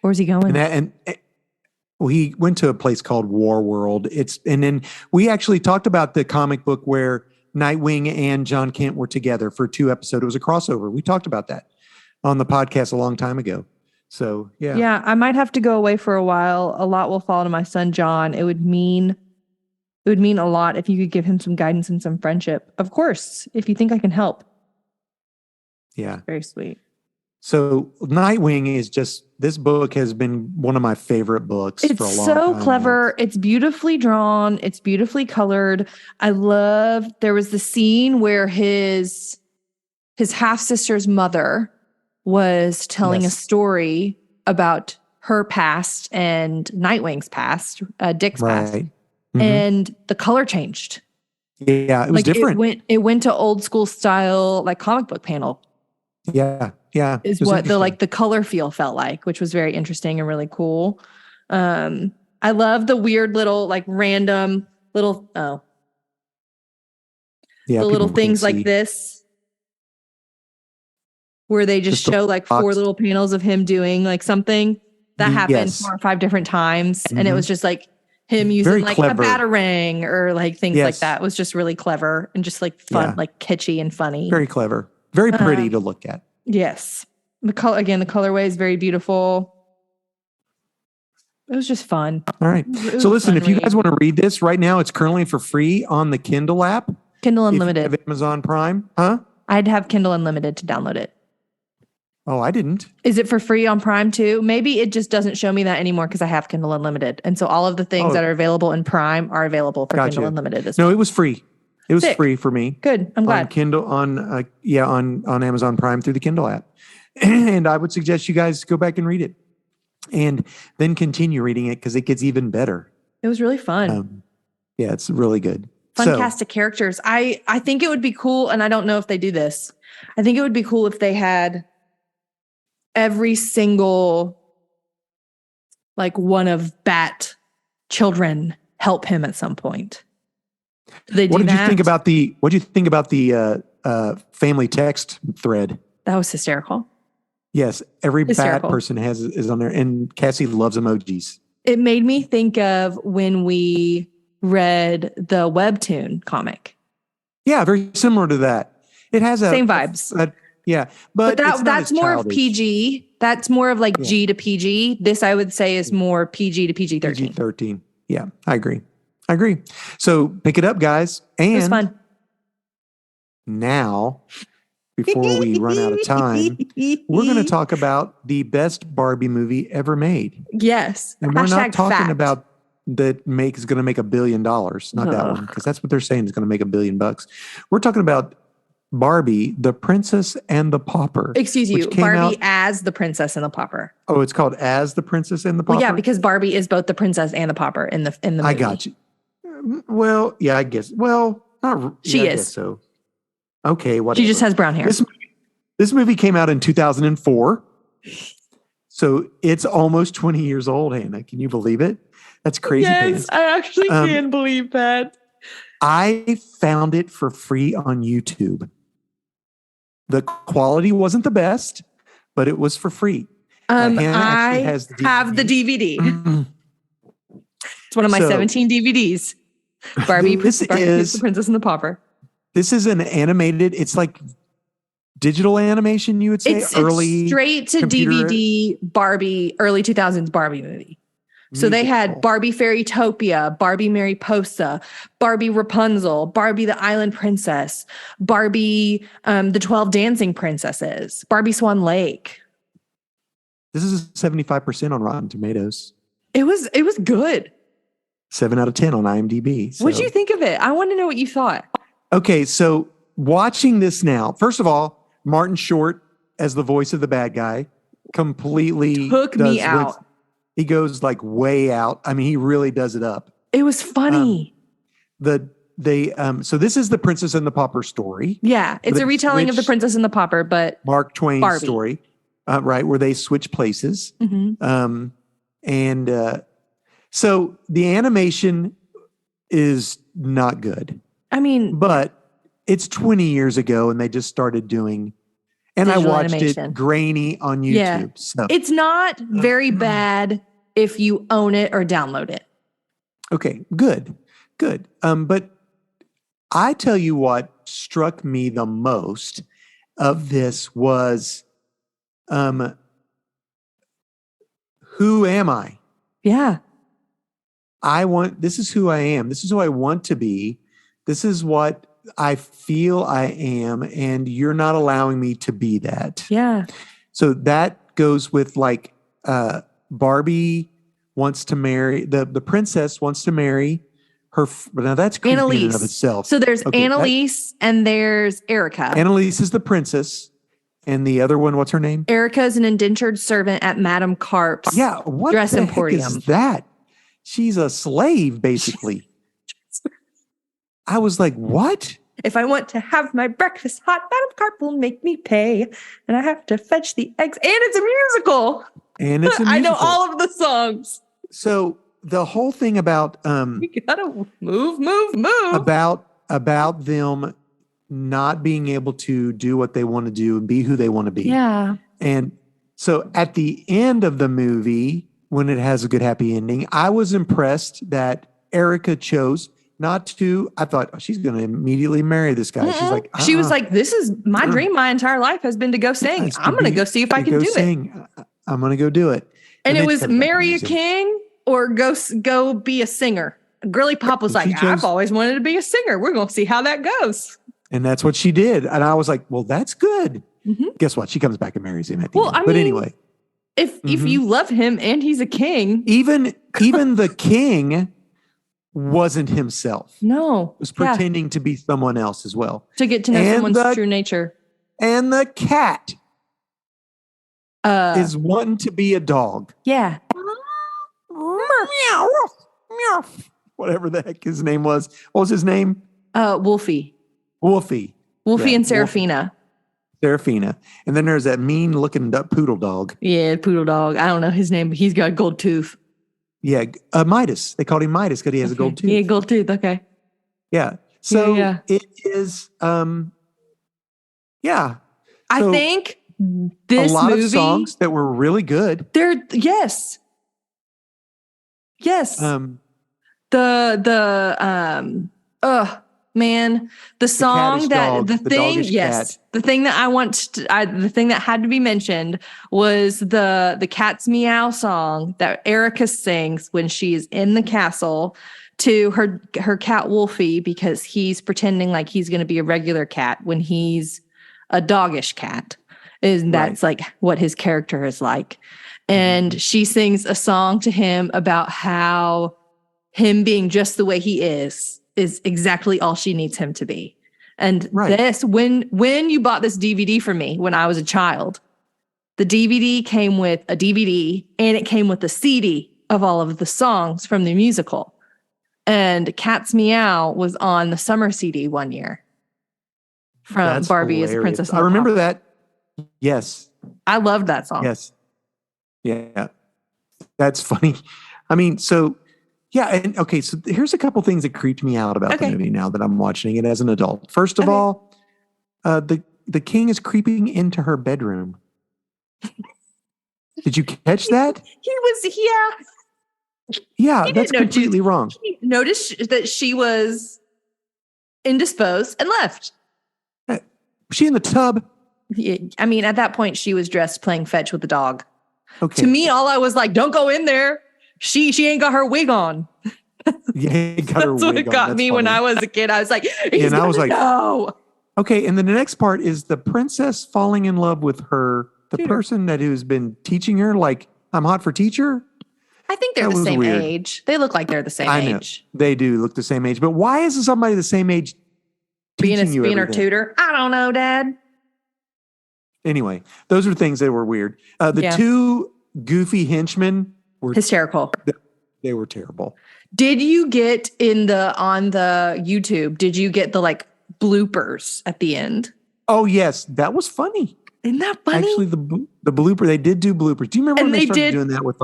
Where's he going? He went to a place called War World. And then we actually talked about the comic book where Nightwing and John Kent were together for 2 episodes. It was a crossover. We talked about that on the podcast a long time ago. So, yeah. Yeah, I might have to go away for a while. A lot will fall to my son, John. It would mean a lot if you could give him some guidance and some friendship. Of course, if you think I can help. Yeah. Very sweet. So Nightwing is this book has been one of my favorite books for a long time. It's so clever. It's beautifully drawn. It's beautifully colored. There was the scene where his half-sister's mother was telling a story about her past and Nightwing's past, Dick's past. Mm-hmm. And the color changed. Yeah, it was different. It went to old school style, comic book panel. Yeah. Is what the color feel felt like, which was very interesting and really cool. I love the weird little random little Yeah, the little people can't things like see. this, where they just Just a show like box. 4 little panels of him doing like something that happened Yes. 4 or 5 different times. And it Mhm. was just like him using Very like clever. a batarang or like things like Yes. that. It was just really clever and just like fun, Yeah. like kitschy and funny. Very clever. Very pretty to look at. Yes. The colorway is very beautiful. It was just fun. All right. It was So a listen, fun if you read. guys want to read this right now, it's currently for free on the Kindle app. Kindle If you Unlimited. have Amazon Prime. Huh? I'd have Kindle Unlimited to download it. Oh, I didn't. Is it for free on Prime too? Maybe it just doesn't show me that anymore because I have Kindle Unlimited. And so all of the things that are available in Prime are available for Kindle Unlimited as well. No, it was free. It was Sick. free for me. Good. I'm On glad. Kindle, on Amazon Prime through the Kindle app. And I would suggest you guys go back and read it. And then continue reading it because it gets even better. It was really fun. Yeah, it's really good. Fun So, cast of characters. I think it would be cool, and I don't know if they do this. I think it would be cool if they had every single like one of Bat children help him at some point. Do they do what did that? you think about the family text thread? That was hysterical. Yes, every Hysterical. Bat person is on there, and Cassie loves emojis. It made me think of when we read the webtoon comic. Yeah, very similar to that. It has Same vibes. but that's more of PG. That's more of like Yeah. G to PG. This I would say is more PG to PG-13. PG-13. Yeah, I agree. So pick it up, guys. And It was fun. now, before we run out of time, we're going to talk about the best Barbie movie ever made. Yes. And we're not Hashtag talking fact. about that is going to make $1 billion. Not that one, because that's what they're saying is going to make $1 billion. We're talking about Barbie, the Princess and the Pauper. Excuse you, which came Barbie out- as the Princess and the Pauper. Oh, it's called As the Princess and the Pauper? Well, yeah, because Barbie is both the princess and the pauper in the movie. I got you. Well, yeah, I guess. Well, not. She I is. guess so. Okay, whatever. She just has brown hair. This movie came out in 2004. So it's almost 20 years old, Hannah. Can you believe it? That's crazy. Yes, I actually can believe that. I found it for free on YouTube. The quality wasn't the best, but it was for free. Hannah actually I has the have the DVD. DVD. It's one of my So- 17 DVDs. Barbie, This Barbie is- the Princess and the Pauper. This is an animated, it's like digital animation, you would say? It's straight to computer- DVD Barbie, early 2000s Barbie movie. So they had musical. Barbie Fairytopia, Barbie Mariposa, Barbie Rapunzel, Barbie the Island Princess, Barbie the 12 Dancing Princesses, Barbie Swan Lake. This is 75% on Rotten Tomatoes. It was good. 7 out of 10 on IMDb. So. What'd you think of it? I want to know what you thought. Okay, so watching this now, first of all, Martin Short as the voice of the bad guy completely Took me out. He goes like way out. I mean, he really does it up. It was funny. So this is the Princess and the Pauper story, Yeah, it's a retelling of the Princess and the Pauper, but Mark Twain's Barbie. story, right, where they switch places. mhm. So the animation is not good. I mean, But it's 20 years ago and they just started doing, and Digital I watched animation. it grainy on YouTube. Yeah. So, it's not very bad if you own it or download it. okay, good. But I tell you what struck me the most of this was, who am I? Yeah. This is who I am. This is who I want to be. This is what I feel I am, and you're not allowing me to be that. Yeah. So that goes with like Barbie wants to marry, the princess wants to marry her. Now that's creepy in and of Annalise. itself. So there's Okay, Annalise and there's Erica. Annalise is the princess, and the other one, what's her name? Erica is an indentured servant at Madame Carp's. Yeah, what Dress the Emporium. heck is that? She's a slave, basically. I was like, what? If I want to have my breakfast hot, Madame Carp will make me pay. And I have to fetch the eggs. And it's a musical. And it's a I know musical. all of the songs. So the whole thing about You gotta move. about them not being able to do what they want to do and be who they want to be. Yeah. And so at the end of the movie, when it has a good happy ending, I was impressed that Erica chose not to. I thought, oh, she's going to immediately marry this guy. She's like, she was like, this is my dream my entire life has been to go sing. Has to I'm going to be- go see if I to can go do it. sing. I'm going to go do it. And it then she was comes back marry a and sings. king or go be a singer. Girly Pop was She like, chose- I've always wanted to be a singer. We're going to see how that goes. And that's what she did. And I was like, well, that's good. Mhm. Guess what? She comes back and marries him at the Well, end. I But mean, anyway, If Mhm. you love him and he's a king, even the king wasn't himself. no. Was Yeah, pretending to be someone else as well. to get to know And someone's true nature. And the cat is wanting to be a dog. Yeah. Meow, meow. Whatever the heck his name was. What was his name? Wolfie. Wolfie. Wolfie Yeah, and Wolfie. Seraphina. Seraphina. And then there's that mean looking poodle dog. Yeah, poodle dog. I don't know his name, but he's got a gold tooth. Yeah. Midas. They called him Midas because he has a gold tooth. Yeah, gold tooth. Okay. Yeah. So Yeah. it is, yeah. I So think this a lot movie, of songs that were really good. yes. Yes. Man, the song caddish that dog, the the thing, doggish yes, cat. the thing that the thing that had to be mentioned was the cat's meow song that Erica sings when she's in the castle to her cat Wolfie, because he's pretending like he's going to be a regular cat when he's a doggish cat. And that's like what his character is like. And she sings a song to him about how him being just the way he is exactly all she needs him to be. And this, when you bought this DVD for me when I was a child, the DVD came with a DVD and it came with a CD of all of the songs from the musical. And Cat's Meow was on the summer CD one year from That's Barbie as a hilarious. Princess. I remember that. Yes. I loved that song. Yes. Yeah. That's funny. I mean, so yeah. And okay. So here's a couple things that creeped me out about the movie now that I'm watching it as an adult. First of all, the king is creeping into her bedroom. Did you catch that? Yeah, that's completely wrong. He noticed that she was indisposed and left. Was she in the tub? I mean, at that point, she was dressed playing fetch with the dog. Okay. To me, all I was like, "Don't go in there. She ain't got her wig on." Yeah, got her That's what wig on. got That's me funny. when I was a kid. I was like, and I was like, "No." Okay, and then the next part is the princess falling in love with the person that who's been teaching her. Like, I'm hot for teacher. I think they're the same age. They look like they're the same age. They do look the same age. But why is somebody the same age being you her everything? tutor? I don't know, Dad. Anyway, those are things that were weird. The two goofy henchmen were hysterical. They were terrible. Did you get on the YouTube? Did you get the like bloopers at the end? Oh yes, that was funny. Isn't that funny? Actually, the blooper, they did do bloopers. Do you remember when they started doing that with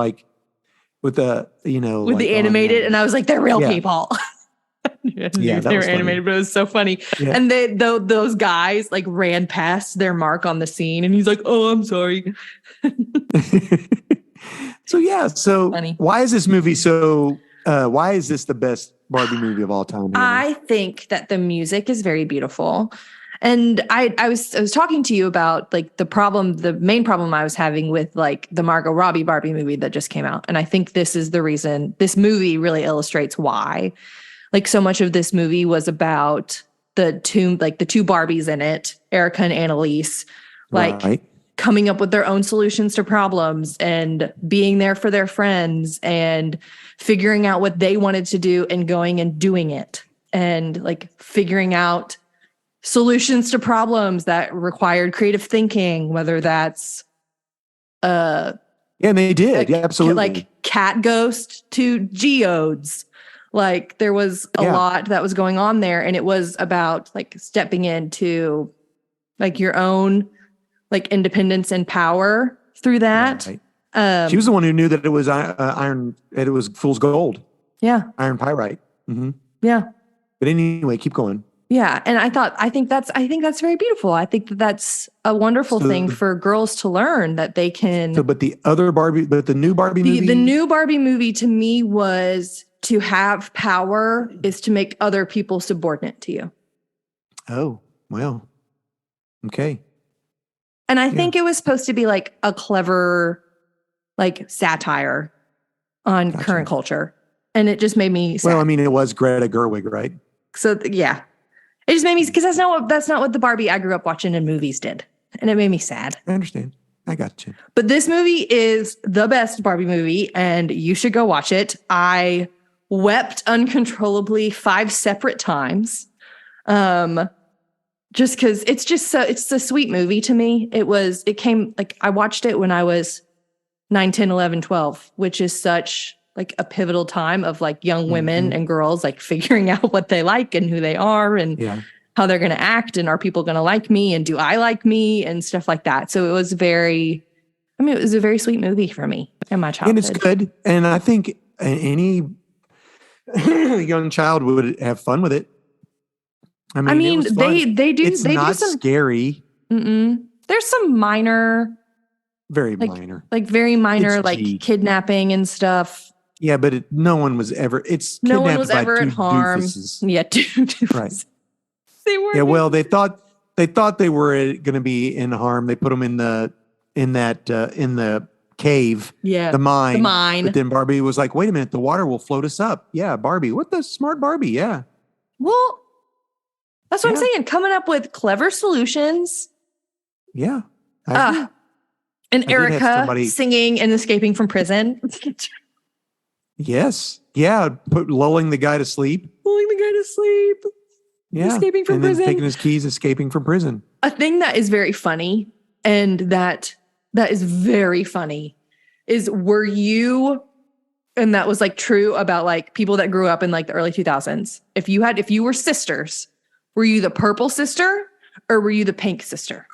the the animated? And I was like, they're real people. Yeah, they were animated, but it was so funny. Yeah. And those guys like ran past their mark on the scene, and he's like, "Oh, I'm sorry." So funny. Why is this movie so? Why is this the best Barbie movie of all time? I think that the music is very beautiful. And I was talking to you about like the main problem I was having with like the Margot Robbie Barbie movie that just came out. And I think this is the reason this movie really illustrates why. Like so much of this movie was about the two Barbies in it, Erica and Annalise, coming up with their own solutions to problems and being there for their friends and figuring out what they wanted to do and going and doing it and like figuring out solutions to problems that required creative thinking, whether that's and they did. Yeah, absolutely. Like cat ghost to geodes. Like there was a lot that was going on there, and it was about like stepping into like your own like independence and power through that. Right. She was the one who knew that it was iron, that it was fool's gold. Yeah. Iron pyrite. Mm-hmm. Yeah. But anyway, keep going. Yeah. And I think that's very beautiful. I think that that's a wonderful thing for girls to learn, that they can. So, but the new Barbie movie? The new Barbie movie to me was, to have power is to make other people subordinate to you. Oh, well, okay. And I think it was supposed to be like a clever, like, satire on current culture. And it just made me sad. Well, I mean, it was Greta Gerwig, right? So yeah, it just made me, because that's not what the Barbie I grew up watching in movies did. And it made me sad. I understand. I got you. But this movie is the best Barbie movie, and you should go watch it. I wept uncontrollably 5 separate times. Just because it's a sweet movie to me. I watched it when I was 9, 10, 11, 12, which is such like a pivotal time of like young women and girls like figuring out what they like and who they are and how they're going to act, and are people going to like me, and do I like me, and stuff like that. So it was a very sweet movie for me in my childhood. And it's good. And I think any young child would have fun with it. I mean they do. It's not scary. There's some minor, very minor, like kidnapping and stuff. Yeah, but no one was ever. No one was ever at harm. Doofuses. Yeah, two doofuses. Right. They were. Yeah, well, they thought they were going to be in harm. They put them in the cave. Yeah, the mine. But then Barbie was like, "Wait a minute, the water will float us up." Yeah, Barbie, what the smart Barbie? Yeah. Well, that's what I'm saying. Coming up with clever solutions. Yeah. And Erica singing and escaping from prison. Yes. Yeah. Lulling the guy to sleep. Yeah. Escaping from prison. Then taking his keys, escaping from prison. A thing that is very funny, and that is very funny, is were you, and that was like true about like people that grew up in like the early 2000s. If you were sisters, were you the purple sister or were you the pink sister?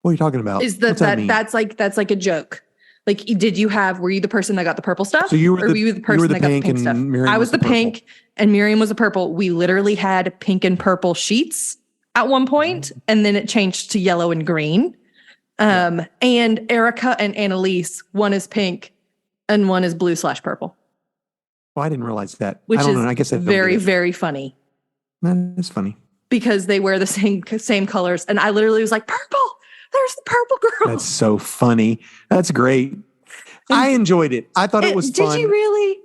What are you talking about? That's like a joke. Like, were you the person that got the purple stuff? So you were were you the person that got the pink stuff? I was the pink and Miriam was the purple. We literally had pink and purple sheets at one point, and then it changed to yellow and green. And Erica and Annalise, one is pink and one is blue/purple. Well, I didn't realize that. Which I don't is know. I guess very, very funny. That's funny. Because they wear the same colors. And I literally was like, purple. There's the purple girl. That's so funny. That's great. I enjoyed it. I thought it was fun. Did you really?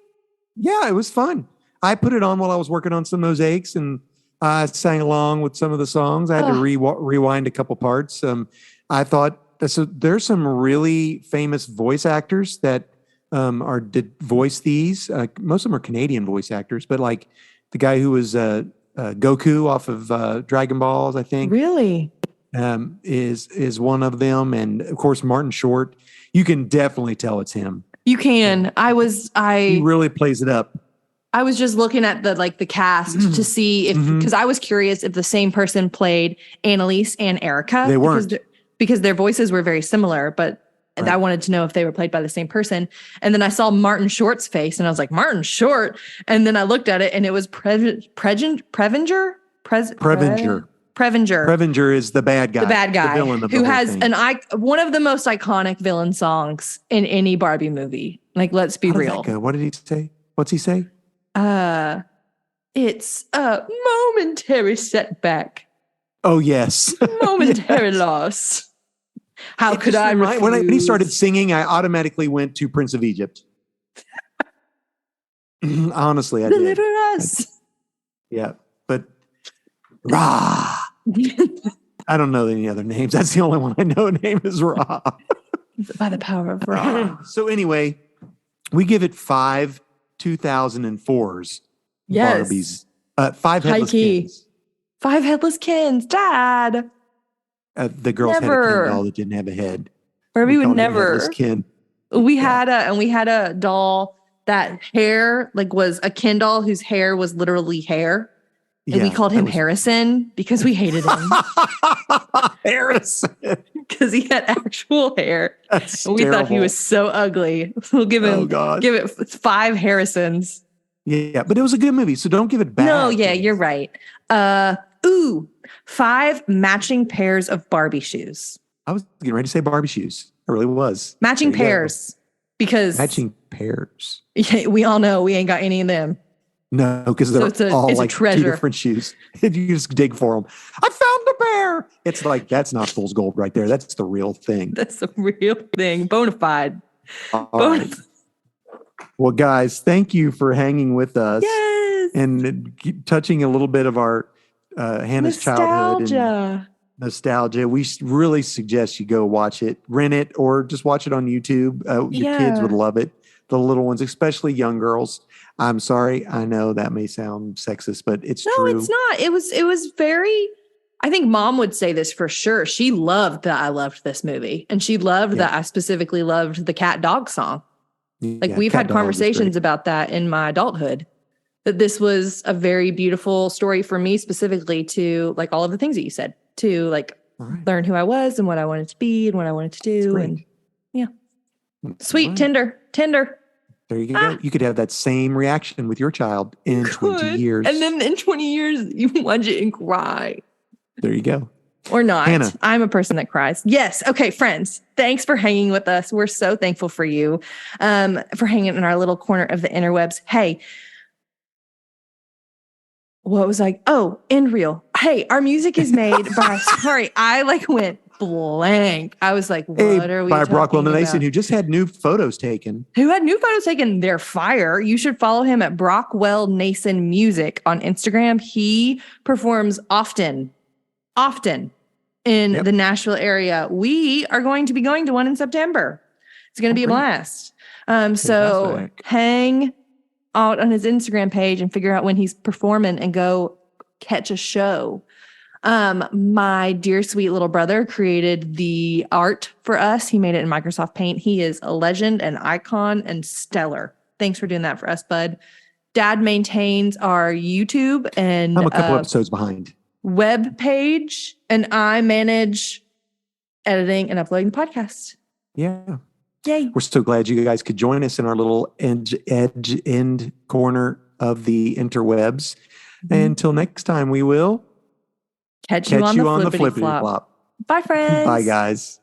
Yeah, it was fun. I put it on while I was working on some mosaics, and I sang along with some of the songs. I had to rewind a couple parts. I thought there's some really famous voice actors that did voice these. Most of them are Canadian voice actors, but like the guy who was Goku off of Dragon Balls, I think. Really? Is one of them, and of course Martin Short. You can definitely tell it's him. You can. He really plays it up. I was just looking at the cast to see if, because I was curious if the same person played Annalise and Erica. They weren't, because their voices were very similar, but right. I wanted to know if they were played by the same person. And then I saw Martin Short's face, and I was like, Martin Short. And then I looked at it, and it was Prevenger. Prevenger is the bad guy. The bad guy, the villain of who the has thing. One of the most iconic villain songs in any Barbie movie. Like, let's be real. What did he say? What's he say? It's a momentary setback. Oh yes, momentary loss. How could I refuse? When he started singing, I automatically went to Prince of Egypt. Honestly, I deliver did. us. Yeah, but Ra. I don't know any other names. That's the only one I know. Name is Ra. By the power of Ra. So anyway, we give it 5 2004s. Yes. Barbies. 5 headless Kens. 5 headless Kens. Dad. The girls had a Ken doll that didn't have a head. Barbie would never. Ken. We had a doll that hair was a Ken doll whose hair was literally hair. And we called him Harrison because we hated him. Harrison. Because he had actual hair. That's and we thought he was so ugly. We'll give it 5 Harrisons. Yeah, but it was a good movie, so don't give it bad. No, yeah, you're right. Ooh, 5 matching pairs of Barbie shoes. I was getting ready to say Barbie shoes. I really was. Matching There you go. pairs. Because Matching pairs. yeah, we all know we ain't got any of them. No, because they're it's a all like treasure. 2 different shoes. You just dig for them. I found a pair. It's like, that's not fool's gold right there. That's the real thing. That's the real thing. Bonafide. All right. Well, guys, thank you for hanging with us. Yes. And touching a little bit of our Hannah's childhood and nostalgia. We really suggest you go watch it, rent it, or just watch it on YouTube. Your kids would love it. The little ones, especially young girls. I'm sorry. I know that may sound sexist, but it's true. No, it's not. It was very, I think mom would say this for sure. She loved that I loved this movie. And she loved that I specifically loved the cat dog song. Like we've had conversations about that in my adulthood, that this was a very beautiful story for me specifically to like all of the things that you said, to like learn who I was and what I wanted to be and what I wanted to do. And sweet, tender. There you go. You could have that same reaction with your child in 20 years. And then in 20 years, you watch it and cry. There you go. Or not. Hannah. I'm a person that cries. Yes. Okay, friends. Thanks for hanging with us. We're so thankful for you, for hanging in our little corner of the interwebs. Hey, what was I? Oh, end reel. Hey, our music is made by, sorry, I like went blank. I was like, what are we by talking Brockwell Nason, about? who just had new photos taken. Who had new photos taken. They're fire. You should follow him at Brockwell Nason Music on Instagram. He performs often in the Nashville area. We are going to be going to one in September. It's going to be a blast. So hang out on his Instagram page and figure out when he's performing and go catch a show. My dear sweet little brother created the art for us. He made it in Microsoft Paint. He is a legend, an icon, and stellar. Thanks for doing that for us, bud. Dad maintains our YouTube and I'm a couple episodes behind. Web page, and I manage editing and uploading the podcast. Yeah. Yay. We're so glad you guys could join us in our little end corner of the interwebs. Mm-hmm. Until next time, we will catch you on the flippity flop. Bye, friends. Bye, guys.